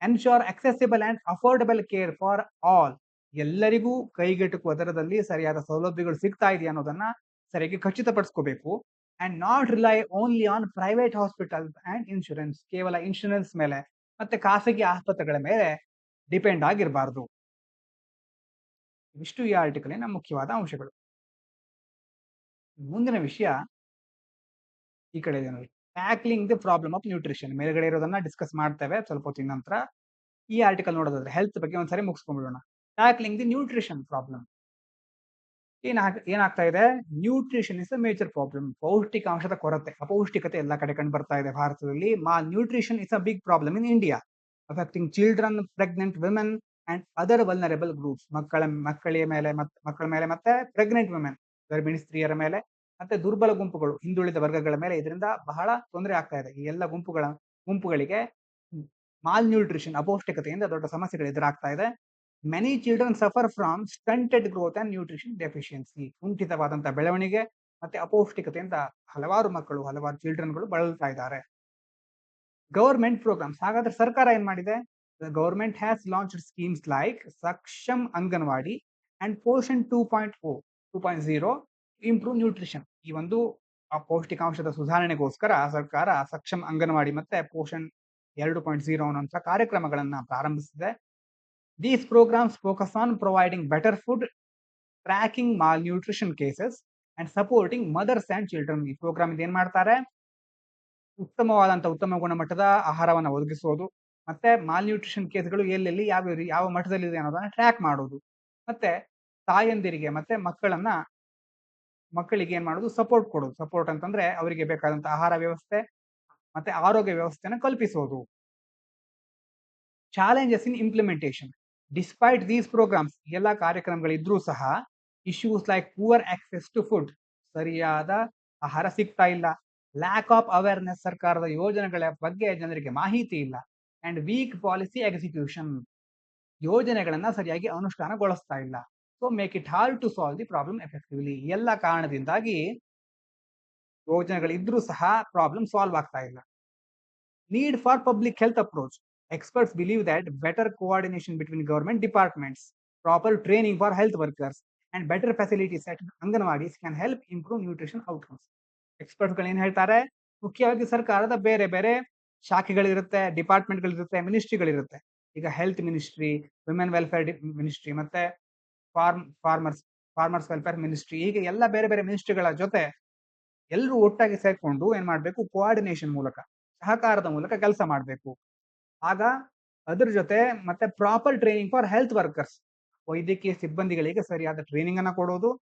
Ensure accessible and affordable care for all. ಎಲ್ಲರಿಗೂ ಕೈಗೆಟುಕುವ ದರದಲ್ಲಿ ಸರಿಯಾದ ಸೌಲಭ್ಯಗಳು ಸಿಗ್ತಾ ಇದೆಯಾ ಅನ್ನೋದನ್ನ ಸರಿಯಾಗಿ ಖಚಿತಪಡಿಸ್ಕೋಬೇಕು. And not rely only on private hospitals and insurance. ಕೇವಲ ಇನ್ಶೂರೆನ್ಸ್ ಮೇಲೆ ಮತ್ತೆ ಖಾಸಗಿ ಆಸ್ಪತ್ರೆಗಳ ಮೇಲೆ ಡಿಪೆಂಡ್ ಆಗಿರಬಾರ್ದು. ಇಷ್ಟು ಈ ಆರ್ಟಿಕಲಿನ ಮುಖ್ಯವಾದ ಅಂಶಗಳು. ಮುಂದಿನ ವಿಷಯ ಈ ಕಡೆ ಇದೆ ನೋಡಿ, tackling the problem of nutrition. ಮೇಲ್ಗಡೆ ಇರೋದನ್ನ ಡಿಸ್ಕಸ್ ಮಾಡ್ತೇವೆ ಸ್ವಲ್ಪ ಹೊತ್ತಿನ ನಂತರ. ಈ ಆರ್ಟಿಕಲ್ ನೋಡೋದಾದ್ರೆ ಹೆಲ್ತ್ ಬಗ್ಗೆ ಒಂದ್ಸರಿ ಮುಗಿಸ್ಕೊಂಡ್ಬಿಡೋಣ. Tackling the nutrition problem. ಏನಾಗ್ತಾ ಇದೆ, nutrition is a major problem. ಪೌಷ್ಟಿಕಾಂಶದ ಕೊರತೆ, ಅಪೌಷ್ಟಿಕತೆ ಎಲ್ಲ ಕಡೆ ಕಂಡು ಬರ್ತಾ ಇದೆ ಭಾರತದಲ್ಲಿ. Malnutrition is a big problem in India, affecting children, pregnant women and other vulnerable groups ಮಕ್ಕಳ ಮೇಲೆ ಮತ್ತೆ ಪ್ರೆಗ್ನೆಂಟ್ ವುಮೆನ್ ಗರ್ಭಿಣಿ ಸ್ತ್ರೀಯರ ಮೇಲೆ ಮತ್ತೆ ದುರ್ಬಲ ಗುಂಪುಗಳು ಹಿಂದುಳಿದ ವರ್ಗಗಳ ಮೇಲೆ ಇದರಿಂದ ಬಹಳ ತೊಂದರೆ ಆಗ್ತಾ ಇದೆ. ಈ ಎಲ್ಲ ಗುಂಪುಗಳಿಗೆ ಮಾಲ್ ನ್ಯೂಟ್ರಿಷನ್ ಅಪೌಷ್ಟಿಕತೆಯಿಂದ ದೊಡ್ಡ ಸಮಸ್ಯೆಗಳು ಎದುರಾಗ್ತಾ ಇದೆ. Many children suffer from stunted growth and nutrition deficiency. ಕುಂಠಿತವಾದಂತಹ ಬೆಳವಣಿಗೆ ಮತ್ತೆ ಅಪೌಷ್ಟಿಕತೆಯಿಂದ ಹಲವಾರು ಚಿಲ್ಡ್ರನ್ಗಳು ಬಳಲ್ತಾ ಇದ್ದಾರೆ. ಗವರ್ಮೆಂಟ್ ಪ್ರೋಗ್ರಾಮ್ಸ್, ಹಾಗಾದ್ರೆ ಸರ್ಕಾರ ಏನ್ ಮಾಡಿದೆ? The government has launched schemes like Saksham anganwadi and Poshan 2.0 improve nutrition. ಈ ಒಂದು ಪೌಷ್ಟಿಕಾಂಶದ ಸುಧಾರಣೆಗೋಸ್ಕರ ಸರ್ಕಾರ ಸಕ್ಷಮ್ ಅಂಗನವಾಡಿ ಮತ್ತೆ ಪೋಷಣ್ 2.0 ಅನ್ನುವಂಥ ಕಾರ್ಯಕ್ರಮಗಳನ್ನ ಪ್ರಾರಂಭಿಸಿದೆ. These programs focus on providing better food, tracking malnutrition cases and supporting mothers and children. ಈ ಪ್ರೋಗ್ರಾಮ್ ಏನ್ ಮಾಡ್ತಾರೆ? ಉತ್ತಮ ಗುಣಮಟ್ಟದ ಆಹಾರವನ್ನು ಒದಗಿಸೋದು ಮತ್ತೆ ಮಾಲ್ ನ್ಯೂಟ್ರಿಷನ್ ಕೇಸ್ಗಳು ಎಲ್ಲೆಲ್ಲಿ ಯಾವ ಮಟ್ಟದಲ್ಲಿ ಇದೆ ಅನ್ನೋದನ್ನ ಟ್ರ್ಯಾಕ್ ಮಾಡೋದು ಮತ್ತೆ ತಾಯಂದಿರಿಗೆ ಮತ್ತೆ ಮಕ್ಕಳಿಗೆ ಏನ್ ಮಾಡೋದು? ಸಪೋರ್ಟ್ ಕೊಡೋದು. ಸಪೋರ್ಟ್ ಅಂತಂದ್ರೆ ಅವರಿಗೆ ಬೇಕಾದಂತ ಆಹಾರ ವ್ಯವಸ್ಥೆ ಮತ್ತೆ ಆರೋಗ್ಯ ವ್ಯವಸ್ಥೆನ ಕಲ್ಪಿಸೋದು. Challenges in implementation. Despite these programmes, ಎಲ್ಲ ಕಾರ್ಯಕ್ರಮಗಳಿದ್ರೂ ಸಹ issues like poor access to food, ಸರಿಯಾದ ಆಹಾರ ಸಿಗ್ತಾ ಇಲ್ಲ, ಲ್ಯಾಕ್ ಆಫ್ ಅವೇರ್ನೆಸ್, ಸರ್ಕಾರದ ಯೋಜನೆಗಳ ಬಗ್ಗೆ ಜನರಿಗೆ ಮಾಹಿತಿ ಇಲ್ಲ, ಅಂಡ್ ವೀಕ್ ಪಾಲಿಸಿ ಎಕ್ಸಿಕ್ಯೂಷನ್, ಯೋಜನೆಗಳನ್ನ ಸರಿಯಾಗಿ ಅನುಷ್ಠಾನಗೊಳಿಸ್ತಾ ಇಲ್ಲ. So make it hard to solve the problem effectively. ಎಲ್ಲ ಕಾರಣದಿಂದಾಗಿ ಯೋಜನೆಗಳಿದ್ರೂ ಸಹ ಪ್ರಾಬ್ಲಮ್ ಸಾಲ್ವ್ ಆಗ್ತಾ ಇಲ್ಲ. Need for public health approach. Experts believe that better coordination between government departments, proper training for health workers, and better facilities at Anganwadis can help improve nutrition outcomes. Experts ಗಳು ಏನ್ ಹೇಳ್ತಾರೆ? ಮುಖ್ಯವಾಗಿ ಸರ್ಕಾರದ ಬೇರೆ ಬೇರೆ ಶಾಖೆಗಳಿರುತ್ತೆ, ಡಿಪಾರ್ಟ್ಮೆಂಟ್ಗಳಿರುತ್ತೆ, ಮಿನಿಸ್ಟ್ರಿಗಳಿರುತ್ತೆ. ಈಗ health ministry, women welfare ministry ಮತ್ತೆ farmers welfare ministry, ಹೀಗೆ ಎಲ್ಲ ಬೇರೆ ಬೇರೆ ಮಿನಿಸ್ಟ್ರಿಗಳ ಜೊತೆ ಎಲ್ಲರೂ ಒಟ್ಟಾಗಿ ಸೇರ್ಕೊಂಡು ಏನ್ ಮಾಡ್ಬೇಕು? ಕೋಆರ್ಡಿನೇಷನ್ ಮೂಲಕ, ಸಹಕಾರದ ಮೂಲಕ ಕೆಲಸ ಮಾಡಬೇಕು. ಆಗ ಅದ್ರ ಜೊತೆ ಮತ್ತೆ proper training for health workers, ವೈದ್ಯಕೀಯ ಸಿಬ್ಬಂದಿಗಳಿಗೆ ಸರಿಯಾದ ಟ್ರೈನಿಂಗ್ ಅನ್ನ ಕೊಡೋದು,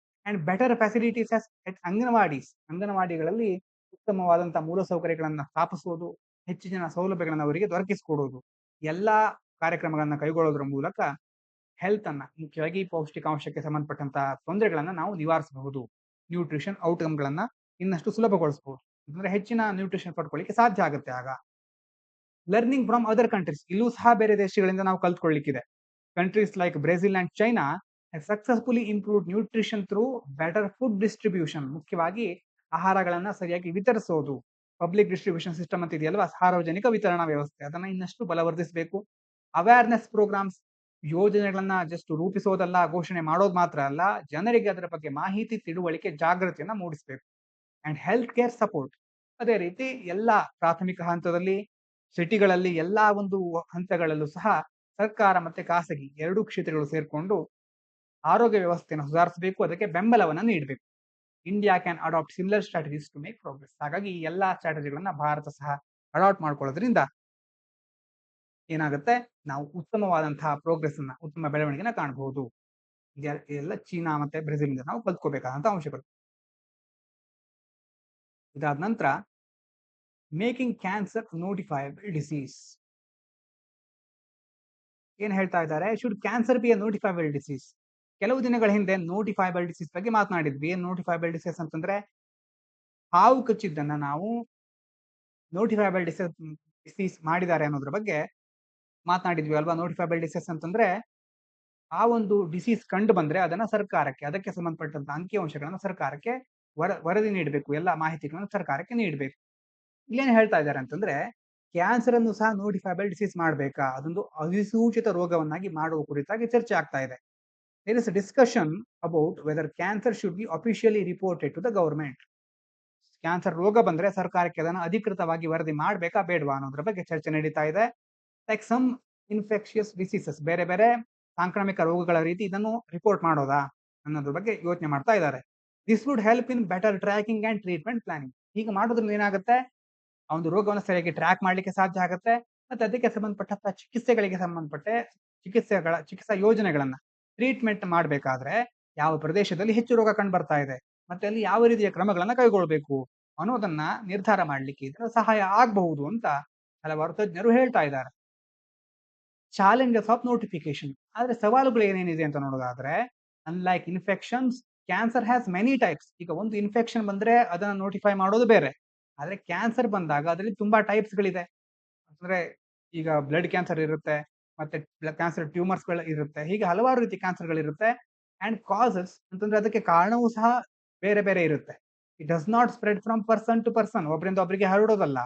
ಅಂಡ್ ಬೆಟರ್ ಫೆಸಿಲಿಟೀಸ್ ಅಟ್ ಅಂಗನವಾಡಿಗಳಲ್ಲಿ ಉತ್ತಮವಾದಂತಹ ಮೂಲಸೌಕರ್ಯಗಳನ್ನ ಸ್ಥಾಪಿಸುವುದು, ಹೆಚ್ಚಿನ ಸೌಲಭ್ಯಗಳನ್ನ ಅವರಿಗೆ ದೊರಕಿಸಿಕೊಡುವುದು. ಎಲ್ಲಾ ಕಾರ್ಯಕ್ರಮಗಳನ್ನ ಕೈಗೊಳ್ಳೋದ್ರ ಮೂಲಕ ಹೆಲ್ತ್ ಅನ್ನ, ಮುಖ್ಯವಾಗಿ ಪೌಷ್ಟಿಕಾಂಶಕ್ಕೆ ಸಂಬಂಧಪಟ್ಟಂತಹ ತೊಂದರೆಗಳನ್ನ ನಾವು ನಿವಾರಿಸಬಹುದು. ನ್ಯೂಟ್ರಿಷನ್ ಔಟ್ಕಮ್ಗಳನ್ನ ಇನ್ನಷ್ಟು ಸುಲಭಗೊಳಿಸಬಹುದು. ಅಂದ್ರೆ ಹೆಚ್ಚಿನ ನ್ಯೂಟ್ರಿಷನ್ ಪಡ್ಕೊಳ್ಳಿಕ್ಕೆ ಸಾಧ್ಯ ಆಗುತ್ತೆ. ಆಗ ಲರ್ನಿಂಗ್ ಫ್ರಮ್ ಅದರ್ ಕಂಟ್ರೀಸ್, ಇಲ್ಲೂ ಸಹ ಬೇರೆ ದೇಶಗಳಿಂದ ನಾವು ಕಲ್ತ್ಕೊಳ್ಳಿಕ್ಕಿದೆ. Countries like Brazil and China successfully improve nutrition through better food distribution. ಮುಖ್ಯವಾಗಿ ಆಹಾರಗಳನ್ನ ಸರಿಯಾಗಿ ವಿತರಿಸೋದು, ಪಬ್ಲಿಕ್ ಡಿಸ್ಟ್ರಿಬ್ಯೂಷನ್ ಸಿಸ್ಟಮ್ ಅಂತ ಇದೆಯಲ್ವಾ, ಸಾರ್ವಜನಿಕ ವಿತರಣಾ ವ್ಯವಸ್ಥೆ, ಅದನ್ನ ಇನ್ನಷ್ಟು ಬಲವರ್ಧಿಸಬೇಕು. ಅವೇರ್ನೆಸ್ ಪ್ರೋಗ್ರಾಮ್ಸ್, ಯೋಜನೆಗಳನ್ನ ಜಸ್ಟ್ ರೂಪಿಸೋದಲ್ಲ, ಘೋಷಣೆ ಮಾಡೋದು ಮಾತ್ರ ಅಲ್ಲ, ಜನರಿಗೆ ಅದರ ಬಗ್ಗೆ ಮಾಹಿತಿ, ತಿಳುವಳಿಕೆ, ಜಾಗೃತಿಯನ್ನ ಮೂಡಿಸಬೇಕು. ಅಂಡ್ ಹೆಲ್ತ್ ಕೇರ್ ಸಪೋರ್ಟ್, ಅದೇ ರೀತಿ ಎಲ್ಲ ಪ್ರಾಥಮಿಕ ಹಂತದಲ್ಲಿ, ಸಿಟಿಗಳಲ್ಲಿ ಎಲ್ಲಾ ಒಂದು ಹಂತಗಳಲ್ಲೂ ಸಹ ಸರ್ಕಾರ ಮತ್ತೆ ಖಾಸಗಿ ಎರಡೂ ಕ್ಷೇತ್ರಗಳು ಸೇರ್ಕೊಂಡು ಆರೋಗ್ಯ ವ್ಯವಸ್ಥೆಯನ್ನು ಸುಧಾರಿಸಬೇಕು, ಅದಕ್ಕೆ ಬೆಂಬಲವನ್ನ ನೀಡಬೇಕು. India can adapt similar strategies to make progress. ಹಾಗಾಗಿ ಈ ಎಲ್ಲಾ ಸ್ಟ್ರಾಟಜಿಗಳನ್ನ ಭಾರತ ಸಹ ಅಡಾಪ್ಟ್ ಮಾಡ್ಕೊಳ್ಳೋದ್ರಿಂದ ಏನಾಗುತ್ತೆ? ನಾವು ಉತ್ತಮವಾದಂತಹ ಪ್ರೋಗ್ರೆಸ್ ಅನ್ನ, ಉತ್ತಮ ಬೆಳವಣಿಗೆನ ಕಾಣಬಹುದು. ಇದೆಲ್ಲ ಚೀನಾ ಮತ್ತೆ ಬ್ರೆಜಿಲ್ ಇಂದ ನಾವು ಕಲ್ತ್ಕೋಬೇಕಾದಂತಹ ಅಂಶಗಳು. ಇದಾದ ನಂತರ ಮೇಕಿಂಗ್ ಕ್ಯಾನ್ಸರ್ ನೋಟಿಫೈಯಬಲ್ ಡಿಸೀಸ್. ಏನ್ ಹೇಳ್ತಾ ಇದ್ದಾರೆ? Should cancer B A notifiable disease? ಕೆಲವು ದಿನಗಳ ಹಿಂದೆ ನೋಟಿಫೈಬಲ್ ಡಿಸೀಸ್ ಬಗ್ಗೆ ಮಾತನಾಡಿದ್ವಿ. ಏನ್ ನೋಟಿಫೈಬಲ್ ಡಿಸೀಸ್ ಅಂತಂದ್ರೆ, ಹಾವು ಕಚ್ಚಿದ್ದನ್ನ ನಾವು ನೋಟಿಫೈಬಲ್ ಡಿಸೀಸ್ ಮಾಡಿದ್ದಾರೆ ಅನ್ನೋದ್ರ ಬಗ್ಗೆ ಮಾತನಾಡಿದ್ವಿ ಅಲ್ವಾ. ನೋಟಿಫೈಬಲ್ ಡಿಸೀಸ್ ಅಂತಂದ್ರೆ ಆ ಒಂದು ಡಿಸೀಸ್ ಕಂಡು ಬಂದ್ರೆ ಅದನ್ನ ಸರ್ಕಾರಕ್ಕೆ, ಅದಕ್ಕೆ ಸಂಬಂಧಪಟ್ಟಂತ ಅಂಕಿಅಂಶಗಳನ್ನ ಸರ್ಕಾರಕ್ಕೆ ವರದಿ ನೀಡಬೇಕು, ಎಲ್ಲ ಮಾಹಿತಿಗಳನ್ನು ಸರ್ಕಾರಕ್ಕೆ ನೀಡಬೇಕು. ಇಲ್ಲೇನ್ ಹೇಳ್ತಾ ಇದ್ದಾರೆ ಅಂತಂದ್ರೆ, ಕ್ಯಾನ್ಸರ್ ಅನ್ನು ಸಹ ನೋಟಿಫೈಬಲ್ ಡಿಸೀಸ್ ಮಾಡ್ಬೇಕಾ, ಅದೊಂದು ಅಧಿಸೂಚಿತ ರೋಗವನ್ನಾಗಿ ಮಾಡುವ ಕುರಿತಾಗಿ ಚರ್ಚೆ ಆಗ್ತಾ ಇದೆ. There is discussion about whether cancer should be officially reported to the government. Cancer ರೋಗ ಬಂದ್ರೆ ಸರ್ಕಾರಕ್ಕೆ ಅದನ್ನು ಅಧಿಕೃತವಾಗಿ ವರದಿ ಮಾಡ್ಬೇಕಾ ಬೇಡವಾ ಅನ್ನೋದ್ರ ಬಗ್ಗೆ ಚರ್ಚೆ ನಡೀತಾ ಇದೆ. ಲೈಕ್ ಸಮ್ ಇನ್ಫೆಕ್ಷಿಯಸ್ ಡಿಸೀಸಸ್, ಬೇರೆ ಬೇರೆ ಸಾಂಕ್ರಾಮಿಕ ರೋಗಗಳ ರೀತಿ ಇದನ್ನು ರಿಪೋರ್ಟ್ ಮಾಡೋದಾ ಅನ್ನೋದ್ರ ಬಗ್ಗೆ ಯೋಚನೆ ಮಾಡ್ತಾ ಇದ್ದಾರೆ. This would help in better tracking and treatment planning. ಈಗ ಮಾಡೋದ್ರಿಂದ ಏನಾಗುತ್ತೆ? ಆ ಒಂದು ರೋಗವನ್ನು ಸರಿಯಾಗಿ ಟ್ರ್ಯಾಕ್ ಮಾಡ್ಲಿಕ್ಕೆ ಸಾಧ್ಯ ಆಗುತ್ತೆ, ಮತ್ತೆ ಅದಕ್ಕೆ ಸಂಬಂಧಪಟ್ಟಂತ ಚಿಕಿತ್ಸೆಗಳಿಗೆ ಸಂಬಂಧಪಟ್ಟ ಚಿಕಿತ್ಸಾ ಯೋಜನೆಗಳನ್ನ ಟ್ರೀಟ್ಮೆಂಟ್ ಮಾಡಬೇಕಾದ್ರೆ ಯಾವ ಪ್ರದೇಶದಲ್ಲಿ ಹೆಚ್ಚು ರೋಗ ಕಂಡು ಬರ್ತಾ ಇದೆ ಮತ್ತೆ ಅಲ್ಲಿ ಯಾವ ರೀತಿಯ ಕ್ರಮಗಳನ್ನ ಕೈಗೊಳ್ಳಬೇಕು ಅನ್ನೋದನ್ನ ನಿರ್ಧಾರ ಮಾಡ್ಲಿಕ್ಕೆ ಇದರ ಸಹಾಯ ಆಗಬಹುದು ಅಂತ ಹಲವಾರು ತಜ್ಞರು ಹೇಳ್ತಾ ಇದ್ದಾರೆ. Challenges of notification. ಆದ್ರೆ ಸವಾಲುಗಳು ಏನೇನಿದೆ ಅಂತ ನೋಡೋದಾದ್ರೆ, unlike infections, cancer has many types. ಈಗ ಒಂದು ಇನ್ಫೆಕ್ಷನ್ ಬಂದ್ರೆ ಅದನ್ನ ನೋಟಿಫೈ ಮಾಡೋದು ಬೇರೆ, ಆದ್ರೆ ಕ್ಯಾನ್ಸರ್ ಬಂದಾಗ ಅದರಲ್ಲಿ ತುಂಬಾ ಟೈಪ್ಸ್ ಗಳಿದೆ. ಅಂದ್ರೆ ಈಗ ಬ್ಲಡ್ ಕ್ಯಾನ್ಸರ್ ಇರುತ್ತೆ, ಮತ್ತೆ ಕ್ಯಾನ್ಸರ್ ಟ್ಯೂಮರ್ಸ್ ಗಳು ಇರುತ್ತೆ, ಹೀಗೆ ಹಲವಾರು ರೀತಿ ಕ್ಯಾನ್ಸರ್ ಗಳಿರುತ್ತೆ. ಅಂಡ್ ಕಾಸಸ್ ಅಂತಂದ್ರೆ ಅದಕ್ಕೆ ಕಾರಣವೂ ಸಹ ಬೇರೆ ಬೇರೆ ಇರುತ್ತೆ. It does not spread from person to person, ಒಬ್ಬರಿಂದ ಒಬ್ಬರಿಗೆ ಹರಡೋದಲ್ಲ.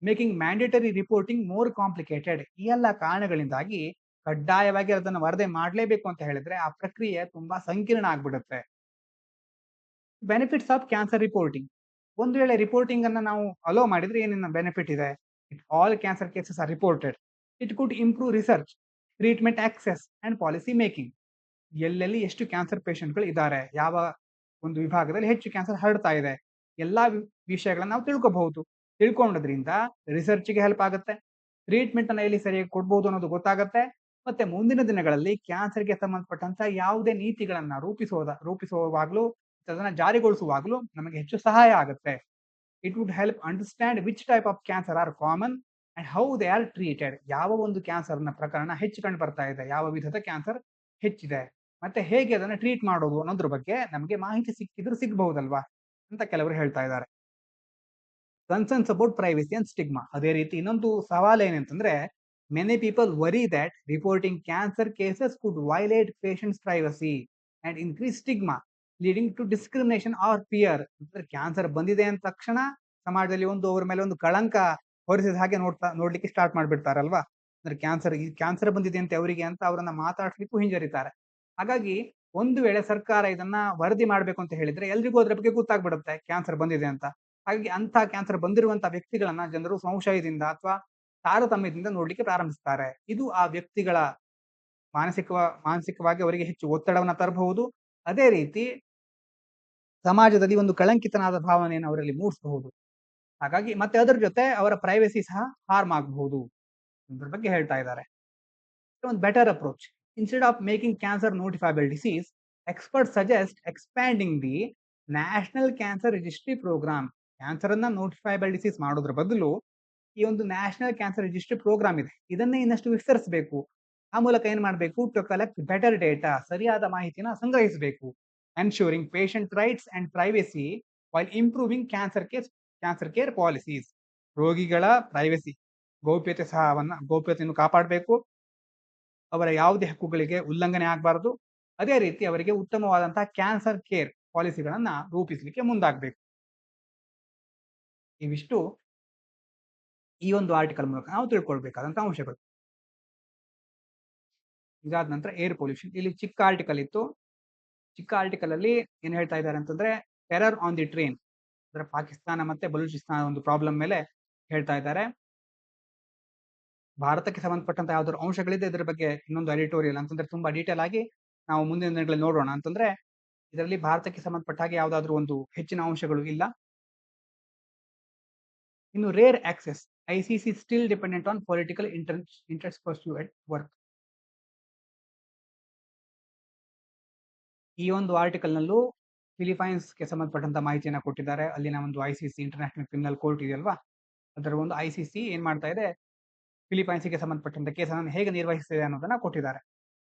Making mandatory reporting more complicated. ಈ ಎಲ್ಲ ಕಾರಣಗಳಿಂದಾಗಿ ಕಡ್ಡಾಯವಾಗಿ ಅದನ್ನು ವರದಿ ಮಾಡಲೇಬೇಕು ಅಂತ ಹೇಳಿದ್ರೆ ಆ ಪ್ರಕ್ರಿಯೆ ತುಂಬಾ ಸಂಕೀರ್ಣ ಆಗ್ಬಿಡುತ್ತೆ. Benefits of cancer reporting. ಒಂದು ವೇಳೆ ರಿಪೋರ್ಟಿಂಗ್ ಅನ್ನ ನಾವು ಅಲೋ ಮಾಡಿದ್ರೆ ಏನೇನು ಬೆನಿಫಿಟ್ ಇದೆ? It all cancer cases are reported. It could improve research, treatment access and policy making. ಎಲ್ಲೆಲ್ಲಿ ಎಷ್ಟು ಕ್ಯಾನ್ಸರ್ ಪೇಷಂಟ್ಗಳು ಇದ್ದಾರೆ, ಯಾವ ಒಂದು ವಿಭಾಗದಲ್ಲಿ ಹೆಚ್ಚು ಕ್ಯಾನ್ಸರ್ ಹರಡ್ತಾ ಇದೆ, ಎಲ್ಲಾ ವಿಷಯಗಳನ್ನ ನಾವು ತಿಳ್ಕೋಬಹುದು. ತಿಳ್ಕೊಂಡದ್ರಿಂದ ರಿಸರ್ಚ್ಗೆ ಹೆಲ್ಪ್ ಆಗುತ್ತೆ, ಟ್ರೀಟ್ಮೆಂಟ್ ಅನ್ನ ಎಲ್ಲಿ ಸರಿಯಾಗಿ ಕೊಡ್ಬೋದು ಅನ್ನೋದು ಗೊತ್ತಾಗುತ್ತೆ, ಮತ್ತೆ ಮುಂದಿನ ದಿನಗಳಲ್ಲಿ ಕ್ಯಾನ್ಸರ್ಗೆ ಸಂಬಂಧಪಟ್ಟಂತ ಯಾವುದೇ ನೀತಿಗಳನ್ನ ರೂಪಿಸುವಾಗಲೂ ಅದನ್ನ ಜಾರಿಗೊಳಿಸುವಾಗಲೂ ನಮಗೆ ಹೆಚ್ಚು ಸಹಾಯ ಆಗುತ್ತೆ. It would help understand which type of cancer are common and how they are treated. ಯಾವ ಒಂದು ಕ್ಯಾನ್ಸರ್ನ ಪ್ರಕರಣ ಹೆಚ್ಚು ಕಂಡು ಬರ್ತಾ ಇದೆ, ಯಾವ ವಿಧದ ಕ್ಯಾನ್ಸರ್ ಹೆಚ್ಚಿದೆ, ಮತ್ತೆ ಹೇಗೆ ಅದನ್ನ ಟ್ರೀಟ್ ಮಾಡೋದು ಅನ್ನೋದ್ರ ಬಗ್ಗೆ ನಮಗೆ ಮಾಹಿತಿ ಸಿಕ್ಕಿದ್ರು ಸಿಗಬಹುದಲ್ವಾ ಅಂತ ಕೆಲವರು ಹೇಳ್ತಾ ಇದ್ದಾರೆ. Concerns about privacy and stigma. ಅದೇ ರೀತಿ ಇನ್ನೊಂದು ಸವಾಲು ಏನಂತಂದ್ರೆ, many people worry that reporting cancer cases could violate patients privacy and increase stigma leading to discrimination or fear. ಅಂದ್ರೆ ಕ್ಯಾನ್ಸರ್ ಬಂದಿದೆ ಅಂದ ತಕ್ಷಣ ಸಮಾಜದಲ್ಲಿ ಅವ್ರ ಮೇಲೆ ಒಂದು ಕಳಂಕ ಹೊರಿಸಿದ ಹಾಗೆ ನೋಡ್ಲಿಕ್ಕೆ ಸ್ಟಾರ್ಟ್ ಮಾಡ್ಬಿಡ್ತಾರಲ್ವಾ. ಅಂದ್ರೆ ಕ್ಯಾನ್ಸರ್ ಬಂದಿದೆ ಅಂತ ಅವರಿಗೆ ಅಂತ ಅವರನ್ನ ಮಾತಾಡ್ಲಿಕ್ಕೂ ಹಿಂಜರಿತಾರೆ. ಹಾಗಾಗಿ ಒಂದು ವೇಳೆ ಸರ್ಕಾರ ಇದನ್ನ ವರದಿ ಮಾಡ್ಬೇಕು ಅಂತ ಹೇಳಿದ್ರೆ ಎಲ್ರಿಗೂ ಅದ್ರ ಬಗ್ಗೆ ಗೊತ್ತಾಗ್ಬಿಡುತ್ತೆ ಕ್ಯಾನ್ಸರ್ ಬಂದಿದೆ ಅಂತ. ಹಾಗಾಗಿ ಅಂತ ಕ್ಯಾನ್ಸರ್ ಬಂದಿರುವಂತ ವ್ಯಕ್ತಿಗಳನ್ನ ಜನರು ಸಂಶಯದಿಂದ ಅಥವಾ ತಾರತಮ್ಯದಿಂದ ನೋಡ್ಲಿಕ್ಕೆ ಪ್ರಾರಂಭಿಸ್ತಾರೆ. ಇದು ಆ ವ್ಯಕ್ತಿಗಳ ಮಾನಸಿಕವಾಗಿ ಅವರಿಗೆ ಹೆಚ್ಚು ಒತ್ತಡವನ್ನ ತರಬಹುದು. ಅದೇ ರೀತಿ ಸಮಾಜದಲ್ಲಿ ಒಂದು ಕಳಂಕಿತನಾದ ಭಾವನೆಯನ್ನು ಅವರಲ್ಲಿ ಮೂಡಿಸಬಹುದು. ಹಾಗಾಗಿ ಮತ್ತೆ ಅದರ ಜೊತೆ ಅವರ ಪ್ರೈವಸಿ ಸಹ ಹಾರ್ಮ್ ಆಗಬಹುದು. ಇದ್ರ ಬಗ್ಗೆ ಹೇಳ್ತಾ ಇದ್ದಾರೆ. ಒಂದು better approach. Instead of making cancer notifiable disease, expert suggest expanding the national cancer registry program. Cancer ಅನ್ನ ನೋಟಿಫೈಬಲ್ ಡಿಸೀಸ್ ಮಾಡೋದ್ರ ಬದಲು ಈ ಒಂದು ನ್ಯಾಷನಲ್ ಕ್ಯಾನ್ಸರ್ ರಿಜಿಸ್ಟ್ರಿ ಪ್ರೋಗ್ರಾಮ್ ಇದೆ, ಇದನ್ನೇ ಇನ್ನಷ್ಟು ವಿಸ್ತರಿಸಬೇಕು. ಆ ಮೂಲಕ ಏನ್ ಮಾಡಬೇಕು? ಟು ಕಲೆಕ್ಟ್ ಬೆಟರ್ ಡೇಟಾ, ಸರಿಯಾದ ಮಾಹಿತಿನ ಸಂಗ್ರಹಿಸಬೇಕು. Ensuring patient rights and privacy while improving cancer care policies. ರೋಗಿಗಳ ಪ್ರೈವಸಿ, ಗೌಪ್ಯತೆಯನ್ನು ಕಾಪಾಡಬೇಕು. ಅವರ ಯಾವುದೇ ಹಕ್ಕುಗಳಿಗೆ ಉಲ್ಲಂಘನೆ ಆಗಬಾರದು. ಅದೇ ರೀತಿ ಅವರಿಗೆ ಉತ್ತಮವಾದಂತಹ ಕ್ಯಾನ್ಸರ್ ಕೇರ್ ಪಾಲಿಸಿಗಳನ್ನ ರೂಪಿಸಲಿಕ್ಕೆ ಮುಂದಾಗಬೇಕು. ಇವಿಷ್ಟು ಈ ಒಂದು ಆರ್ಟಿಕಲ್ ಮೂಲಕ ನಾವು ತಿಳ್ಕೊಳ್ಬೇಕಾದಂತಹ ಅಂಶಗಳು. ಇದಾದ ನಂತರ ಏರ್ ಪೊಲ್ಯೂಷನ್. ಇಲ್ಲಿ ಚಿಕ್ಕ ಆರ್ಟಿಕಲ್ ಇತ್ತು. ಚಿಕ್ಕ ಆರ್ಟಿಕಲ್ ಅಲ್ಲಿ ಏನ್ ಹೇಳ್ತಾ ಇದ್ದಾರೆ ಅಂತಂದ್ರೆ, ಟೆರರ್ ಆನ್ ದಿ ಟ್ರೈನ್, ಅಂದ್ರೆ ಪಾಕಿಸ್ತಾನ ಮತ್ತೆ ಬಲೂಚಿಸ್ತಾನ ಒಂದು ಪ್ರಾಬ್ಲಮ್ ಮೇಲೆ ಹೇಳ್ತಾ ಇದ್ದಾರೆ. ಭಾರತಕ್ಕೆ ಸಂಬಂಧಪಟ್ಟಂತ ಯಾವ್ದಾದ್ರು ಅಂಶಗಳಿದೆ ಇದ್ರ ಬಗ್ಗೆ ಇನ್ನೊಂದು ಎಡಿಟೋರಿಯಲ್ ಅಂತಂದ್ರೆ ತುಂಬಾ ಡೀಟೇಲ್ ಆಗಿ ನಾವು ಮುಂದಿನ ದಿನಗಳಲ್ಲಿ ನೋಡೋಣ. ಅಂತಂದ್ರೆ ಇದರಲ್ಲಿ ಭಾರತಕ್ಕೆ ಸಂಬಂಧಪಟ್ಟ ಹಾಗೆ ಯಾವ್ದಾದ್ರು ಒಂದು ಹೆಚ್ಚಿನ ಅಂಶಗಳು ಇಲ್ಲ. ಇನ್ನು rare access, ICC still dependent on political interest pursued work. ಈ ಒಂದು ಆರ್ಟಿಕಲ್ ನಲ್ಲೂ ಫಿಲಿಪೈನ್ಸ್ಗೆ ಸಂಬಂಧಪಟ್ಟಂತ ಮಾಹಿತಿಯನ್ನ ಕೊಟ್ಟಿದ್ದಾರೆ. ಅಲ್ಲಿನ ಒಂದು ಐಸಿಸಿ ಇಂಟರ್ನ್ಯಾಷನಲ್ ಕ್ರಿಮಿನಲ್ ಕೋರ್ಟ್ ಇದೆಯಲ್ವಾ, ಅದರ ಒಂದು ಐಸಿಸಿ ಏನ್ ಮಾಡ್ತಾ ಇದೆ, ಫಿಲಿಪೈನ್ಸ್ಗೆ ಸಂಬಂಧಪಟ್ಟಂತ ಕೇಸನ್ನು ಹೇಗೆ ನಿರ್ವಹಿಸಿದೆ ಅನ್ನೋದನ್ನ ಕೊಟ್ಟಿದ್ದಾರೆ.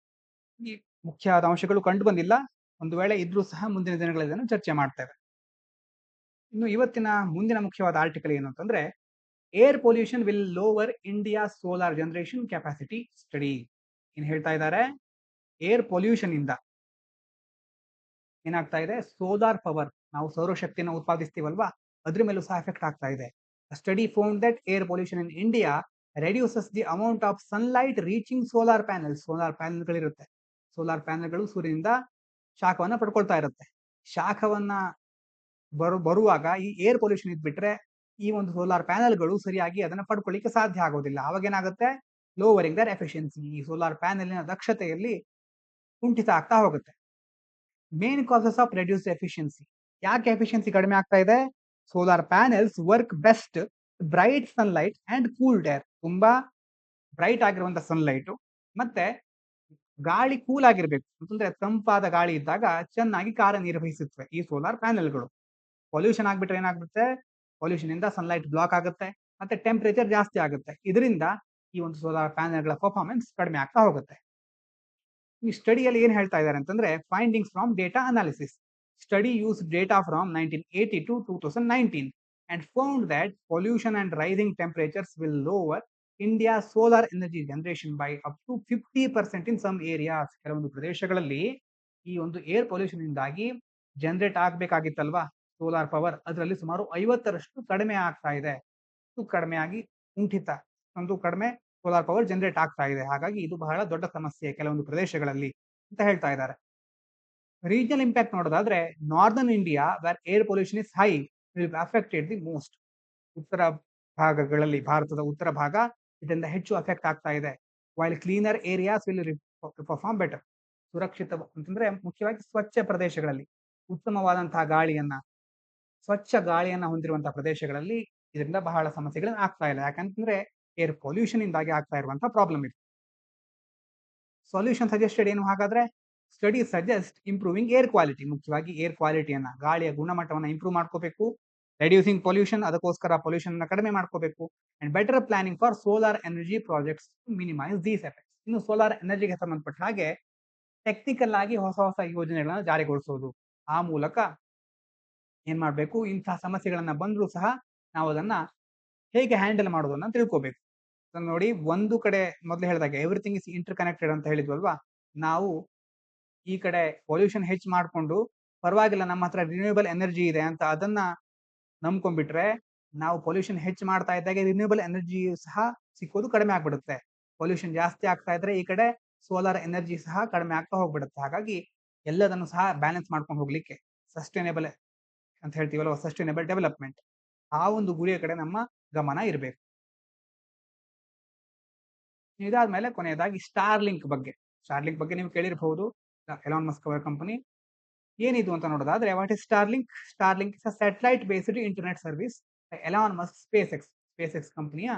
ಈ ಮುಖ್ಯವಾದ ಅಂಶಗಳು ಕಂಡು ಬಂದಿಲ್ಲ, ಒಂದು ವೇಳೆ ಇದ್ರೂ ಸಹ ಮುಂದಿನ ದಿನಗಳಲ್ಲಿ ಇದನ್ನು ಚರ್ಚೆ ಮಾಡ್ತೇವೆ. ಇನ್ನು ಇವತ್ತಿನ ಮುಂದಿನ ಮುಖ್ಯವಾದ ಆರ್ಟಿಕಲ್ ಏನು ಅಂತಂದ್ರೆ, air pollution will lower India solar generation capacity study. ಏನ್ ಹೇಳ್ತಾ ಇದ್ದಾರೆ, ಏರ್ ಪೊಲ್ಯೂಷನ್ ಇಂದ ಏನಾಗ್ತಾ ಇದೆ, ಸೋಲಾರ್ ಪವರ್, ನಾವು ಸೌರಶಕ್ತಿಯನ್ನು ಉತ್ಪಾದಿಸ್ತೀವಲ್ವಾ, ಅದ್ರ ಮೇಲೂ ಸಹ ಎಫೆಕ್ಟ್ ಆಗ್ತಾ ಇದೆ. Study found that air pollution in India reduces the amount of sunlight reaching solar panels. Solar ಪ್ಯಾನೆಲ್ಗಳಿರುತ್ತೆ, ಸೋಲಾರ್ ಪ್ಯಾನೆಲ್ಗಳು ಸೂರ್ಯನಿಂದ ಶಾಖವನ್ನ ಪಡ್ಕೊಳ್ತಾ ಇರುತ್ತೆ. ಶಾಖವನ್ನ ಬರುವಾಗ ಈ ಏರ್ ಪೊಲ್ಯೂಷನ್ ಇದ್ಬಿಟ್ರೆ ಈ ಒಂದು ಸೋಲಾರ್ ಪ್ಯಾನೆಲ್ಗಳು ಸರಿಯಾಗಿ ಅದನ್ನ ಪಡ್ಕೊಳ್ಳಿಕ್ಕೆ ಸಾಧ್ಯ ಆಗೋದಿಲ್ಲ. ಅವಾಗ ಏನಾಗುತ್ತೆ, ಲೋವರಿಂಗ್ ದರ್ ಎಫಿಷಿಯನ್ಸಿ, ಈ ಸೋಲಾರ್ ಪ್ಯಾನೆಲಿನ ದಕ್ಷತೆಯಲ್ಲಿ ಕುಂಠಿತ ಆಗ್ತಾ ಹೋಗುತ್ತೆ. Main causes of reduce efficiency. ಯಾಕೆ ಎಫಿಷಿಯನ್ಸಿ ಕಡಿಮೆ ಆಗ್ತಾ ಇದೆ? Solar panels work best bright sunlight and cooled air. ತುಂಬಾ ಬ್ರೈಟ್ ಆಗಿರುವಂತ ಸನ್ಲೈಟ್ ಮತ್ತೆ ಗಾಳಿ ಕೂಲ್ ಆಗಿರ್ಬೇಕು, ಅಂತಂದ್ರೆ ತಂಪಾದ ಗಾಳಿ ಇದ್ದಾಗ ಚೆನ್ನಾಗಿ ಕಾರ್ಯನಿರ್ವಹಿಸುತ್ತವೆ ಈ ಸೋಲಾರ್ ಪ್ಯಾನೆಲ್ಗಳು. ಪೊಲ್ಯೂಷನ್ ಆಗ್ಬಿಟ್ರೆ ಏನಾಗುತ್ತೆ, ಪೊಲ್ಯೂಷನ್ ಇಂದ ಸನ್ಲೈಟ್ ಬ್ಲಾಕ್ ಆಗುತ್ತೆ, ಮತ್ತೆ ಟೆಂಪರೇಚರ್ ಜಾಸ್ತಿ ಆಗುತ್ತೆ. ಇದರಿಂದ ಈ ಒಂದು ಸೋಲಾರ್ ಪ್ಯಾನೆಲ್‌ಗಳ ಪರ್ಫಾರ್ಮೆನ್ಸ್ ಕಡಿಮೆ ಆಗ್ತಾ ಹೋಗುತ್ತೆ. ಈ ಸ್ಟಡಿಯಲ್ಲಿ ಏನ್ ಹೇಳ್ತಾ ಇದ್ದಾರೆ ಅಂತಂದ್ರೆ findings from data analysis. Study use data from 1980 to 2019 and found that pollution and rising temperatures will lower India solar energy generation by up to 50% in some areas. ಕೆಲವೊಂದು ಪ್ರದೇಶಗಳಲ್ಲಿ ಈ ಒಂದು ಏರ್ ಪೊಲ್ಯೂಷನ್ ಇಂದಾಗಿ ಜನರೇಟ್ ಆಗ್ಬೇಕಾಗಿತ್ತಲ್ವಾ solar power, ಅದರಲ್ಲಿ ಸುಮಾರು 50ರಷ್ಟು ಕಡಿಮೆ ಆಗ್ತಾ ಇದೆ. ಕಡಿಮೆ ಆಗಿ ಕುಂಠಿತ ಒಂದು ಕಡಿಮೆ ಸೋಲಾರ್ ಪವರ್ ಜನರೇಟ್ ಆಗ್ತಾ ಇದೆ. ಹಾಗಾಗಿ ಇದು ಬಹಳ ದೊಡ್ಡ ಸಮಸ್ಯೆ ಕೆಲವೊಂದು ಪ್ರದೇಶಗಳಲ್ಲಿ ಅಂತ ಹೇಳ್ತಾ ಇದ್ದಾರೆ. ರೀಜನಲ್ ಇಂಪ್ಯಾಕ್ಟ್ ನೋಡೋದಾದ್ರೆ northern India where air pollution is high will affected the most. ಉತ್ತರ ಭಾಗಗಳಲ್ಲಿ ಭಾರತದ ಉತ್ತರ ಭಾಗ ಇದರಿಂದ ಹೆಚ್ಚು ಅಫೆಕ್ಟ್ ಆಗ್ತಾ ಇದೆ. While cleaner areas will perform better. ಸುರಕ್ಷಿತ ಅಂತಂದ್ರೆ ಮುಖ್ಯವಾಗಿ ಸ್ವಚ್ಛ ಪ್ರದೇಶಗಳಲ್ಲಿ ಉತ್ತಮವಾದಂತಹ ಗಾಳಿಯನ್ನ ಸ್ವಚ್ಛ ಗಾಳಿಯನ್ನ ಹೊಂದಿರುವಂತಹ ಪ್ರದೇಶಗಳಲ್ಲಿ ಇದರಿಂದ ಬಹಳ ಸಮಸ್ಯೆಗಳು ಆಗ್ತಾ ಇಲ್ಲ. ಯಾಕಂತಂದ್ರೆ ಏರ್ ಪೊಲ್ಯೂಷನ್ ಇಂದಾಗಿ ಆಗ್ತಾ ಇರುವಂತಹ ಪ್ರಾಬ್ಲಮ್ ಇದೆ. ಸೊಲ್ಯೂಷನ್ ಸಜೆಸ್ಟೆಡ್ ಏನು ಹಾಗಾದ್ರೆ? Study suggest improving air quality. ಮುಖ್ಯವಾಗಿ ಏರ್ ಕ್ವಾಲಿಟಿಯನ್ನ ಗಾಳಿಯ ಗುಣಮಟ್ಟವನ್ನ ಇಂಪ್ರೂವ್ ಮಾಡ್ಕೋಬೇಕು. ರೆಡ್ಯೂಸಿಂಗ್ ಪೊಲ್ಯೂಷನ್, ಅದಕ್ಕೋಸ್ಕರ ಪೊಲ್ಯೂಷನ್ ಕಡಿಮೆ ಮಾಡ್ಕೋಬೇಕು. And better planning for solar energy projects to minimise these effects. ಇನ್ನು ಸೋಲಾರ್ ಎನರ್ಜಿಗೆ ಸಂಬಂಧಪಟ್ಟ ಹಾಗೆ ಟೆಕ್ನಿಕಲ್ ಆಗಿ ಹೊಸ ಹೊಸ ಯೋಜನೆಗಳನ್ನ ಜಾರಿಗೊಳಿಸೋದು. ಆ ಮೂಲಕ ಏನ್ ಮಾಡ್ಬೇಕು, ಇಂತಹ ಸಮಸ್ಯೆಗಳನ್ನ ಬಂದ್ರು ಸಹ ನಾವು ಅದನ್ನ ಹೇಗೆ ಹ್ಯಾಂಡಲ್ ಮಾಡೋದನ್ನ ತಿಳ್ಕೋಬೇಕು. ನೋಡಿ, ಒಂದು ಕಡೆ ಮೊದಲು ಹೇಳಿದಾಗ ಎವ್ರಿಥಿಂಗ್ ಇಸ್ ಇಂಟರ್ ಕನೆಕ್ಟೆಡ್ ಅಂತ ಹೇಳಿದ್ವಲ್ವಾ, ನಾವು ಈ ಕಡೆ ಪೊಲ್ಯೂಷನ್ ಹೆಚ್ಚು ಮಾಡ್ಕೊಂಡು ಪರವಾಗಿಲ್ಲ ನಮ್ಮ ಹತ್ರ ರಿನ್ಯೂಯಬಲ್ ಎನರ್ಜಿ ಇದೆ ಅಂತ ಅದನ್ನ ನಂಬ್ಕೊಂಡ್ಬಿಟ್ರೆ ನಾವು ಪೊಲ್ಯೂಷನ್ ಹೆಚ್ಚು ಮಾಡ್ತಾ ಇದ್ದಾಗ ರಿನ್ಯೂಯಬಲ್ ಎನರ್ಜಿ ಸಹ ಸಿಕ್ಕೋದು ಕಡಿಮೆ ಆಗ್ಬಿಡುತ್ತೆ. ಪೊಲ್ಯೂಷನ್ ಜಾಸ್ತಿ ಆಗ್ತಾ ಇದ್ರೆ ಈ ಕಡೆ ಸೋಲಾರ್ ಎನರ್ಜಿ ಸಹ ಕಡಿಮೆ ಆಗ್ತಾ ಹೋಗ್ಬಿಡುತ್ತೆ. ಹಾಗಾಗಿ ಎಲ್ಲದನ್ನು ಸಹ ಬ್ಯಾಲೆನ್ಸ್ ಮಾಡ್ಕೊಂಡು ಹೋಗ್ಲಿಕ್ಕೆ ಸಸ್ಟೈನೇಬಲ್ ಅಂತ ಹೇಳ್ತೀವಲ್ವ, ಸಸ್ಟೈನೇಬಲ್ ಡೆವಲಪ್ಮೆಂಟ್, ಆ ಒಂದು ಗುರಿಯ ಕಡೆ ನಮ್ಮ ಗಮನ ಇರಬೇಕು. ಇದಾದ್ಮೇಲೆ ಕೊನೆಯದಾಗಿ ಸ್ಟಾರ್ಲಿಂಕ್ ಬಗ್ಗೆ. ಸ್ಟಾರ್ಲಿಂಕ್ ಬಗ್ಗೆ ನೀವು ಕೇಳಿರಬಹುದು, ಎಲಾನ್ ಮಸ್ಕ್ ಅವರ ಕಂಪನಿ. ಏನಿದು ಅಂತ ನೋಡೋದಾದ್ರೆ what is Starlink? Starlink is a satellite based internet service Elon Musk space X ಕಂಪನಿಯ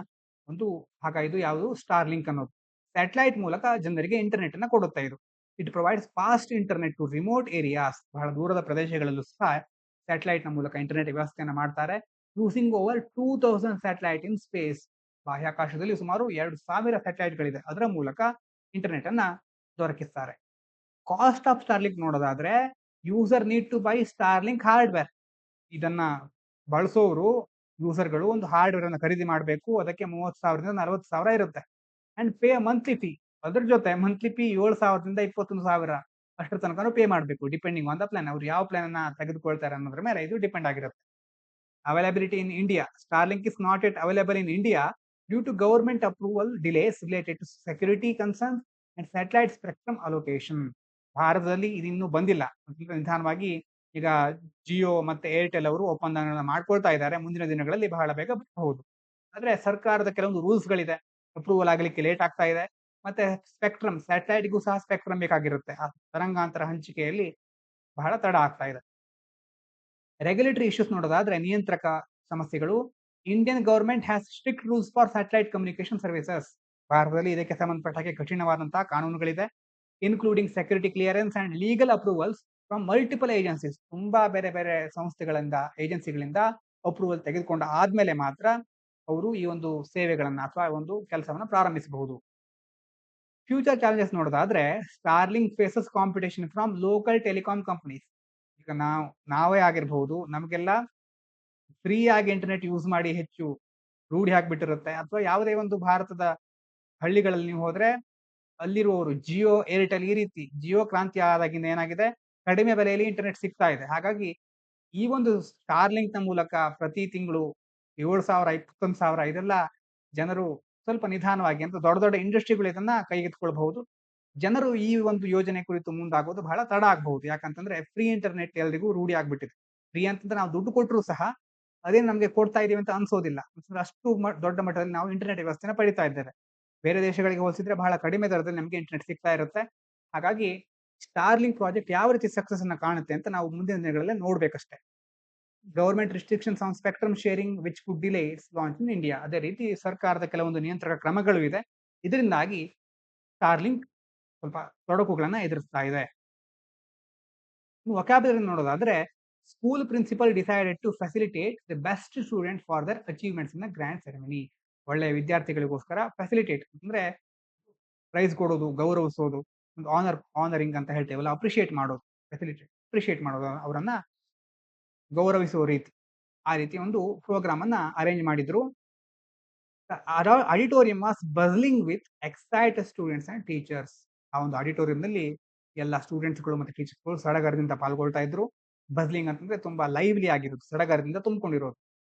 ಒಂದು ಭಾಗ ಇದು. ಯಾವುದು? ಸ್ಟಾರ್ಲಿಂಕ್ ಅನ್ನೋದು ಸ್ಯಾಟಲೈಟ್ ಮೂಲಕ ಜನರಿಗೆ ಇಂಟರ್ನೆಟ್ ಅನ್ನ ಕೊಡುತ್ತೆ. ಇದು it provides fast internet to remote areas. ಬಹಳ ದೂರದ ಪ್ರದೇಶಗಳಲ್ಲೂ ಸಹ ಸ್ಯಾಟಲೈಟ್ ನ ಮೂಲಕ ಇಂಟರ್ನೆಟ್ ವ್ಯವಸ್ಥೆಯನ್ನು ಮಾಡ್ತಾರೆ. Using over 2000 satellite in space. ಬಾಹ್ಯಾಕಾಶದಲ್ಲಿ ಸುಮಾರು 2000 ಸ್ಯಾಟಲೈಟ್ಗಳಿದೆ. ಅದರ ಮೂಲಕ ಇಂಟರ್ನೆಟ್ ಅನ್ನ ದೊರಕಿಸ್ತಾರೆ. ಕಾಸ್ಟ್ ಆಫ್ ಸ್ಟಾರ್ಲಿಂಕ್ ನೋಡೋದಾದ್ರೆ user need to buy Starlink hardware. ಇದನ್ನ ಬಳಸೋರು ಯೂಸರ್ಗಳು ಒಂದು ಹಾರ್ಡ್ವೇರ್ ಅನ್ನು ಖರೀದಿ ಮಾಡಬೇಕು. ಅದಕ್ಕೆ 30,000 ದಿಂದ 40,000 ಇರುತ್ತೆ. And pay monthly fee. ಅದ್ರ ಜೊತೆ ಮಂತ್ಲಿ ಫೀ 7,000 ದಿಂದ 21,000 ಅಷ್ಟರ ತನಕ ಪೇ ಮಾಡಬೇಕು, ಡಿಪೆಂಡಿಂಗ್ ಆನ್ ದ ಪ್ಲಾನ್. ಅವ್ರು ಯಾವ ಪ್ಲಾನ್ ಅನ್ನ ತೆಗೆದುಕೊಳ್ತಾರೆ ಅನ್ನೋದ್ರ ಮೇಲೆ ಇದು ಡಿಪೆಂಡ್ ಆಗಿರುತ್ತೆ. Availability in India. Starlink is not yet available in India due to government approval delays related to security concerns and satellite spectrum allocation. ಭಾರತದಲ್ಲಿ ಇದು ಇನ್ನೂ ಬಂದಿಲ್ಲ. ನಿಧಾನವಾಗಿ ಈಗ ಜಿಯೋ ಮತ್ತೆ ಏರ್ಟೆಲ್ ಅವರು ಒಪ್ಪಂದಗಳನ್ನ ಮಾಡ್ಕೊಳ್ತಾ ಇದ್ದಾರೆ. ಮುಂದಿನ ದಿನಗಳಲ್ಲಿ ಬಹಳ ಬೇಗ ಬರಬಹುದು. ಆದ್ರೆ ಸರ್ಕಾರದ ಕೆಲವೊಂದು ರೂಲ್ಸ್ ಗಳಿದೆ, ಅಪ್ರೂವಲ್ ಆಗಲಿಕ್ಕೆ ಲೇಟ್ ಆಗ್ತಾ ಇದೆ. ಮತ್ತೆ ಸ್ಪೆಕ್ಟ್ರಮ್, ಸ್ಯಾಟಲೈಟ್ಗೂ ಸಹ ಸ್ಪೆಕ್ಟ್ರಮ್ ಬೇಕಾಗಿರುತ್ತೆ. ಆ ತರಂಗಾಂತರ ಹಂಚಿಕೆಯಲ್ಲಿ ಬಹಳ ತಡ ಆಗ್ತಾ ಇದೆ. ರೆಗ್ಯುಲೇಟರಿ ಇಶ್ಯೂಸ್ ನೋಡೋದಾದ್ರೆ ನಿಯಂತ್ರಕ ಸಮಸ್ಯೆಗಳು. Indian government has strict rules for satellite communication services. ಭಾರತದಲ್ಲಿ ಇದಕ್ಕೆ ಸಂಬಂಧಪಟ್ಟ ಹಾಗೆ ಕಠಿಣವಾದಂತಹ ಕಾನೂನುಗಳಿದೆ. Including security clearance and legal approvals from multiple agencies. ತುಂಬಾ ಬೇರೆ ಬೇರೆ ಸಂಸ್ಥೆಗಳಿಂದ, ಏಜೆನ್ಸಿಗಳಿಂದ ಅಪ್ರೂವಲ್ ತೆಗೆದುಕೊಂಡ ಆದ್ಮೇಲೆ ಮಾತ್ರ ಅವರು ಈ ಒಂದು ಸೇವೆಗಳನ್ನ ಅಥವಾ ಒಂದು ಕೆಲಸವನ್ನ ಪ್ರಾರಂಭಿಸಬಹುದು. ಫ್ಯೂಚರ್ ಚಾಲೆಂಜಸ್ ನೋಡೋದಾದ್ರೆ Starlink faces competition from local telecom companies. ಈಗ ನಾವೇ ಆಗಿರಬಹುದು, ನಮಗೆಲ್ಲ ಫ್ರೀ ಆಗಿ ಇಂಟರ್ನೆಟ್ ಯೂಸ್ ಮಾಡಿ ಹೆಚ್ಚು ರೂಢಿ ಆಗ್ಬಿಟ್ಟಿರುತ್ತೆ. ಅಥವಾ ಯಾವುದೇ ಒಂದು ಭಾರತದ ಹಳ್ಳಿಗಳಲ್ಲಿ ನೀವು ಹೋದ್ರೆ ಅಲ್ಲಿರುವವರು ಜಿಯೋ, ಏರ್ಟೆಲ್, ಈ ರೀತಿ ಜಿಯೋ ಕ್ರಾಂತಿ ಆದಾಗಿಂದ ಏನಾಗಿದೆ, ಕಡಿಮೆ ಬೆಲೆಯಲ್ಲಿ ಇಂಟರ್ನೆಟ್ ಸಿಗ್ತಾ ಇದೆ. ಹಾಗಾಗಿ ಈ ಒಂದು ಸ್ಟಾರ್ಲಿಂಕ್ ನ ಮೂಲಕ ಪ್ರತಿ ತಿಂಗಳು 7,000, 21,000 ಇದೆಲ್ಲ ಜನರು ಸ್ವಲ್ಪ ನಿಧಾನವಾಗಿ ಅಂತ ದೊಡ್ಡ ದೊಡ್ಡ ಇಂಡಸ್ಟ್ರಿಗಳು ಇದನ್ನ ಕೈಗೆತ್ತಿಕೊಳ್ಳಬಹುದು. ಜನರು ಈ ಒಂದು ಯೋಜನೆ ಕುರಿತು ಮುಂದಾಗೋದು ಬಹಳ ತಡ ಆಗಬಹುದು. ಯಾಕಂತಂದ್ರೆ ಫ್ರೀ ಇಂಟರ್ನೆಟ್ ಎಲ್ರಿಗೂ ರೂಢಿ ಆಗ್ಬಿಟ್ಟಿದೆ. ಫ್ರೀ ಅಂತಂದ್ರೆ ನಾವು ದುಡ್ಡು ಕೊಟ್ಟರು ಸಹ ಅದೇನು ನಮಗೆ ಕೊಡ್ತಾ ಇದೀವಿ ಅಂತ ಅನ್ಸೋದಿಲ್ಲ. ಅಷ್ಟು ದೊಡ್ಡ ಮಟ್ಟದಲ್ಲಿ ನಾವು ಇಂಟರ್ನೆಟ್ ವ್ಯವಸ್ಥೆನ ಪಡಿತಾ ಇದ್ದೇವೆ. ಬೇರೆ ದೇಶಗಳಿಗೆ ಹೋಲಿಸಿದ್ರೆ ಬಹಳ ಕಡಿಮೆ ದರದಲ್ಲಿ ನಮಗೆ ಇಂಟರ್ನೆಟ್ ಸಿಗ್ತಾ ಇರುತ್ತೆ. ಹಾಗಾಗಿ ಸ್ಟಾರ್ಲಿಂಕ್ ಪ್ರಾಜೆಕ್ಟ್ ಯಾವ ರೀತಿ ಸಕ್ಸಸ್ ಅನ್ನ ಕಾಣುತ್ತೆ ಅಂತ ನಾವು ಮುಂದಿನ ದಿನಗಳಲ್ಲಿ ನೋಡ್ಬೇಕಷ್ಟೇ. Government restrictions on spectrum sharing which could delay its launch in India. ಅದೇ ರೀತಿ ಸರ್ಕಾರದ ಕೆಲವೊಂದು ನಿಯಂತ್ರಕ ಕ್ರಮಗಳು ಇದೆ. ಇದರಿಂದಾಗಿ ಸ್ಟಾರ್ಲಿಂಕ್ ಸ್ವಲ್ಪ ತೊಡಕುಗಳನ್ನ ಎದುರಿಸ್ತಾ ಇದೆ. ವೊಕ್ಯಾಬ್ಯುಲರಿ ನೋಡೋದಾದ್ರೆ school principal decided to facilitate the best student for their achievements in the grand ceremony. ಒಳ್ಳೆಯ ವಿದ್ಯಾರ್ಥಿಗಳಿಗೋಸ್ಕರ ಫೆಸಿಲಿಟೇಟ್ ಅಂದ್ರೆ ಪ್ರೈಸ್ ಕೊಡೋದು, ಗೌರವಿಸೋದು, ಒಂದು ಆನರಿಂಗ್ ಅಂತ ಹೇಳ್ತೇವಲ್ಲ, ಅಪ್ರಿಶಿಯೇಟ್ ಮಾಡೋದು, ಅಪ್ರಿಶಿಯೇಟ್ ಮಾಡೋದು, ಅವರನ್ನ ಗೌರವಿಸುವ ರೀತಿ. ಆ ರೀತಿ ಒಂದು ಪ್ರೋಗ್ರಾಮ್ ಅನ್ನ ಅರೇಂಜ್ ಮಾಡಿದ್ರು. Auditorium was bustling with excited students and teachers. ಆ ಒಂದು ಆಡಿಟೋರಿಯಂನಲ್ಲಿ ಎಲ್ಲ ಸ್ಟೂಡೆಂಟ್ಸ್ಗಳು ಮತ್ತೆ ಟೀಚರ್ಸ್ಗಳು ಸಡಗರದಿಂದ ಪಾಲ್ಗೊಳ್ತಾ ಇದ್ರು. ಬಸ್ಲಿಂಗ್ ಅಂತಂದ್ರೆ ತುಂಬಾ ಲೈವ್ಲಿ ಆಗಿರೋದು, ಸಡಗರದಿಂದ ತುಂಬಿಕೊಂಡಿರೋದು.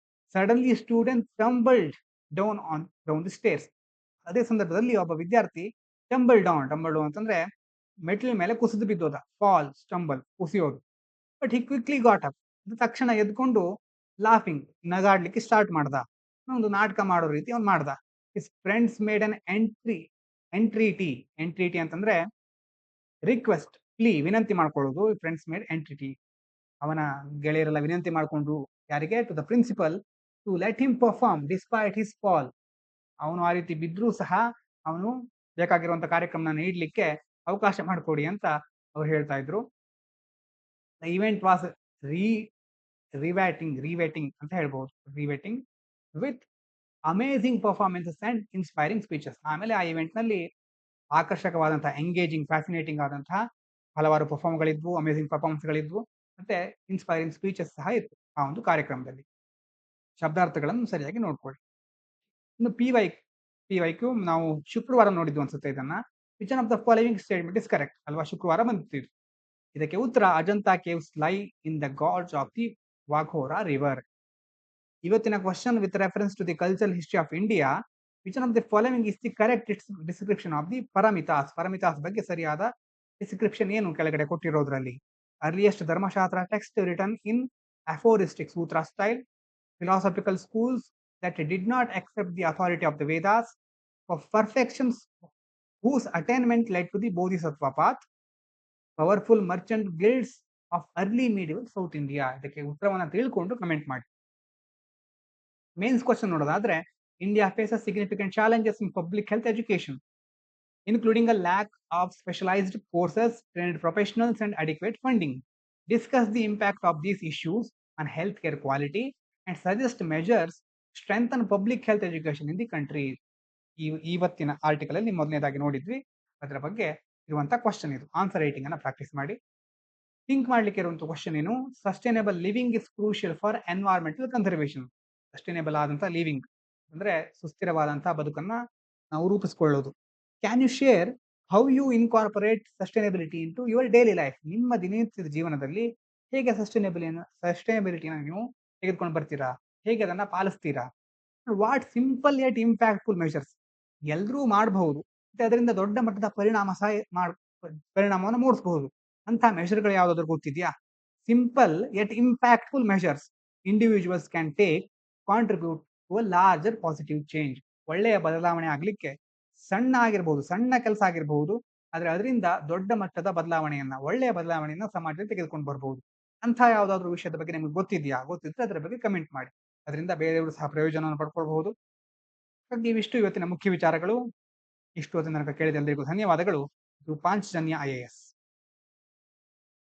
Suddenly student tumbled down the stairs. ಅದೇ ಸಂದರ್ಭದಲ್ಲಿ ಒಬ್ಬ ವಿದ್ಯಾರ್ಥಿ ಟಂಬಲ್ ಡೌನ್ ಅಂತಂದ್ರೆ ಮೆಟ್ಲಿನ ಮೇಲೆ ಕುಸಿದು ಬಿದ್ದೋದ, ಫಾಲ್, ಸ್ಟಂಬಲ್, ಕುಸಿಯೋದು. But he quickly got up. ತಕ್ಷಣ ಎದ್ಕೊಂಡು ಲಾಫಿಂಗ್, ನಗಾಡ್ಲಿಕ್ಕೆ ಸ್ಟಾರ್ಟ್ ಮಾಡ್ದ. ಒಂದು ನಾಟಕ ಮಾಡೋ ರೀತಿ ಅವ್ನು ಮಾಡ್ದ. His friends made an entreaty ಅಂತಂದ್ರೆ ರಿಕ್ವೆಸ್ಟ್, ಪ್ಲೀ, ವಿನಂತಿ ಮಾಡ್ಕೊಳ್ಳೋದು. Friends made entreaty. ಅವನ ಗೆಳೆಯರೆಲ್ಲ ವಿನಂತಿ ಮಾಡ್ಕೊಂಡ್ರು ಯಾರಿಗೆ? To the principal to let him perform despite his fall. ಅವನು ಆ ರೀತಿ ಬಿದ್ರೂ ಸಹ ಅವನು ಬೇಕಾಗಿರುವಂತ ಕಾರ್ಯಕ್ರಮನ ನೀಡ್ಲಿಕ್ಕೆ ಅವಕಾಶ ಮಾಡಿಕೊಡಿ ಅಂತ ಅವ್ರು ಹೇಳ್ತಾ ಇದ್ರು. ದ ಇವೆಂಟ್ ವಾಸ್ ರಿವೇಟಿಂಗ್ ಅಂತ ಹೇಳ್ಬಹುದು. Riveting with amazing performances and inspiring speeches. ಆಮೇಲೆ ಆ ಇವೆಂಟ್ ನಲ್ಲಿ ಆಕರ್ಷಕವಾದಂತಹ, ಎಂಗೇಜಿಂಗ್, ಫ್ಯಾಸಿನೇಟಿಂಗ್ ಆದಂತಹ ಹಲವಾರು ಅಮೇಸಿಂಗ್ ಪರ್ಫಾರ್ಮೆನ್ಸ್ಗಳಿದ್ವು. ಮತ್ತೆ ಇನ್ಸ್ಪೈರಿಂಗ್ ಸ್ಪೀಚಸ್ ಸಹ ಇತ್ತು ಆ ಒಂದು ಕಾರ್ಯಕ್ರಮದಲ್ಲಿ. ಶಬ್ದಾರ್ಥಗಳನ್ನು ಸರಿಯಾಗಿ ನೋಡ್ಕೊಳ್ಳಿ. ಇನ್ನು ಪಿ ವೈ ಕ್ಯೂ ನಾವು ಶುಕ್ರವಾರ ನೋಡಿದ್ವು ಅನ್ಸುತ್ತೆ ಇದನ್ನ. Which of the following statement is correct ಅಲ್ವಾ? ಶುಕ್ರವಾರ ಬಂದಿತ್ತು. ಇದಕ್ಕೆ ಉತ್ತರ Ajanta caves lie in the guards of the Waghora river. ಇವತ್ತಿನ question with reference to the cultural history of India, which of the following is the correct description of the Paramitas ಬಗ್ಗೆ ಸರಿಯಾದ description ಏನು ಕೆಳಗಡೆ ಕೊಟ್ಟಿರೋದ್ರಲ್ಲಿ? Earliest Dharmashastra text written in aphoristic sutra style, philosophical schools that did not accept the authority of the Vedas, of perfections whose attainment led to the Bodhisattva path, powerful merchant guilds of early medieval South India. ಇದಕ್ಕೆ ಉತ್ತರವನ್ನು ತಿಳ್ಕೊಂಡು comment ಮಾಡಿ. Mains question ನೋಡೋದಾದ್ರೆ, India faces significant challenges in public health education, including a lack of specialized courses, trained professionals, and adequate funding. Discuss the impact of these issues on healthcare quality and suggest measures strengthen public health education in the country. ಇವತ್ತಿನ article ಅಲ್ಲಿ ಮೊದಲನೇದಾಗಿ ನೋಡಿದ್ವಿ, ಅದರ ಬಗ್ಗೆ ಇರುವಂತಹ question ಇದು. Answer writing ಅನ್ನ practice ಮಾಡಿ. ಥಿಂಕ್ ಮಾಡ್ಲಿಕ್ಕೆ ಇರುವಂತಹ ಕ್ವಶನ್ ಏನು? Sustainable living is crucial for environmental conservation. Sustainable ಆದಂತಹ ಲಿವಿಂಗ್ ಅಂದ್ರೆ ಸುಸ್ಥಿರವಾದಂತಹ ಬದುಕನ್ನ ನಾವು ರೂಪಿಸಿಕೊಳ್ಳೋದು. Can you share how you incorporate sustainability into your daily life? ನಿಮ್ಮ ದಿನನಿತ್ಯದ ಜೀವನದಲ್ಲಿ ಹೇಗೆ ಸಸ್ಟೈನಬಿಲಿಟಿನ ನೀವು ತೆಗೆದುಕೊಂಡು ಬರ್ತೀರಾ? ಹೇಗೆ ಅದನ್ನ ಪಾಲಿಸ್ತೀರಾ? What simple yet impactful measures? ಎಲ್ಲರೂ ಮಾಡಬಹುದು, ಮತ್ತೆ ಅದರಿಂದ ದೊಡ್ಡ ಮಟ್ಟದ ಪರಿಣಾಮವನ್ನು ಮೂಡಿಸಬಹುದು. ಅಂತ ಮೆಷರ್ಗಳು ಯಾವ್ದಾದ್ರು ಗೊತ್ತಿದ್ಯಾ? Simple yet impactful measures individuals can take contribute to a larger positive change. ಒಳ್ಳೆಯ ಬದಲಾವಣೆ ಆಗ್ಲಿಕ್ಕೆ ಸಣ್ಣ ಕೆಲಸ ಆಗಿರಬಹುದು, ಆದ್ರೆ ಅದರಿಂದ ದೊಡ್ಡ ಮಟ್ಟದ ಬದಲಾವಣೆಯನ್ನ, ಒಳ್ಳೆಯ ಬದಲಾವಣೆಯನ್ನ ಸಮಾಜದಲ್ಲಿ ತೆಗೆದುಕೊಂಡು ಬರಬಹುದು. ಅಂತ ಯಾವ್ದಾದ್ರು ವಿಷಯದ ಬಗ್ಗೆ ನಿಮ್ಗೆ ಗೊತ್ತಿದ್ಯಾ? ಗೊತ್ತಿದ್ರೆ ಅದರ ಬಗ್ಗೆ ಕಮೆಂಟ್ ಮಾಡಿ. ಅದರಿಂದ ಬೇರೆಯವರು ಸಹ ಪ್ರಯೋಜನವನ್ನು ಪಡ್ಕೊಳ್ಬಹುದು. ಇವಿಷ್ಟು ಇವತ್ತಿನ ಮುಖ್ಯ ವಿಚಾರಗಳು. ಇಷ್ಟು ಹೊತ್ತು ನನಗೆ ಕೇಳಿದ ಎಲ್ಲರಿಗೂ ಧನ್ಯವಾದಗಳು. ಇದು ಪಾಂಚಜನ್ಯ IAS.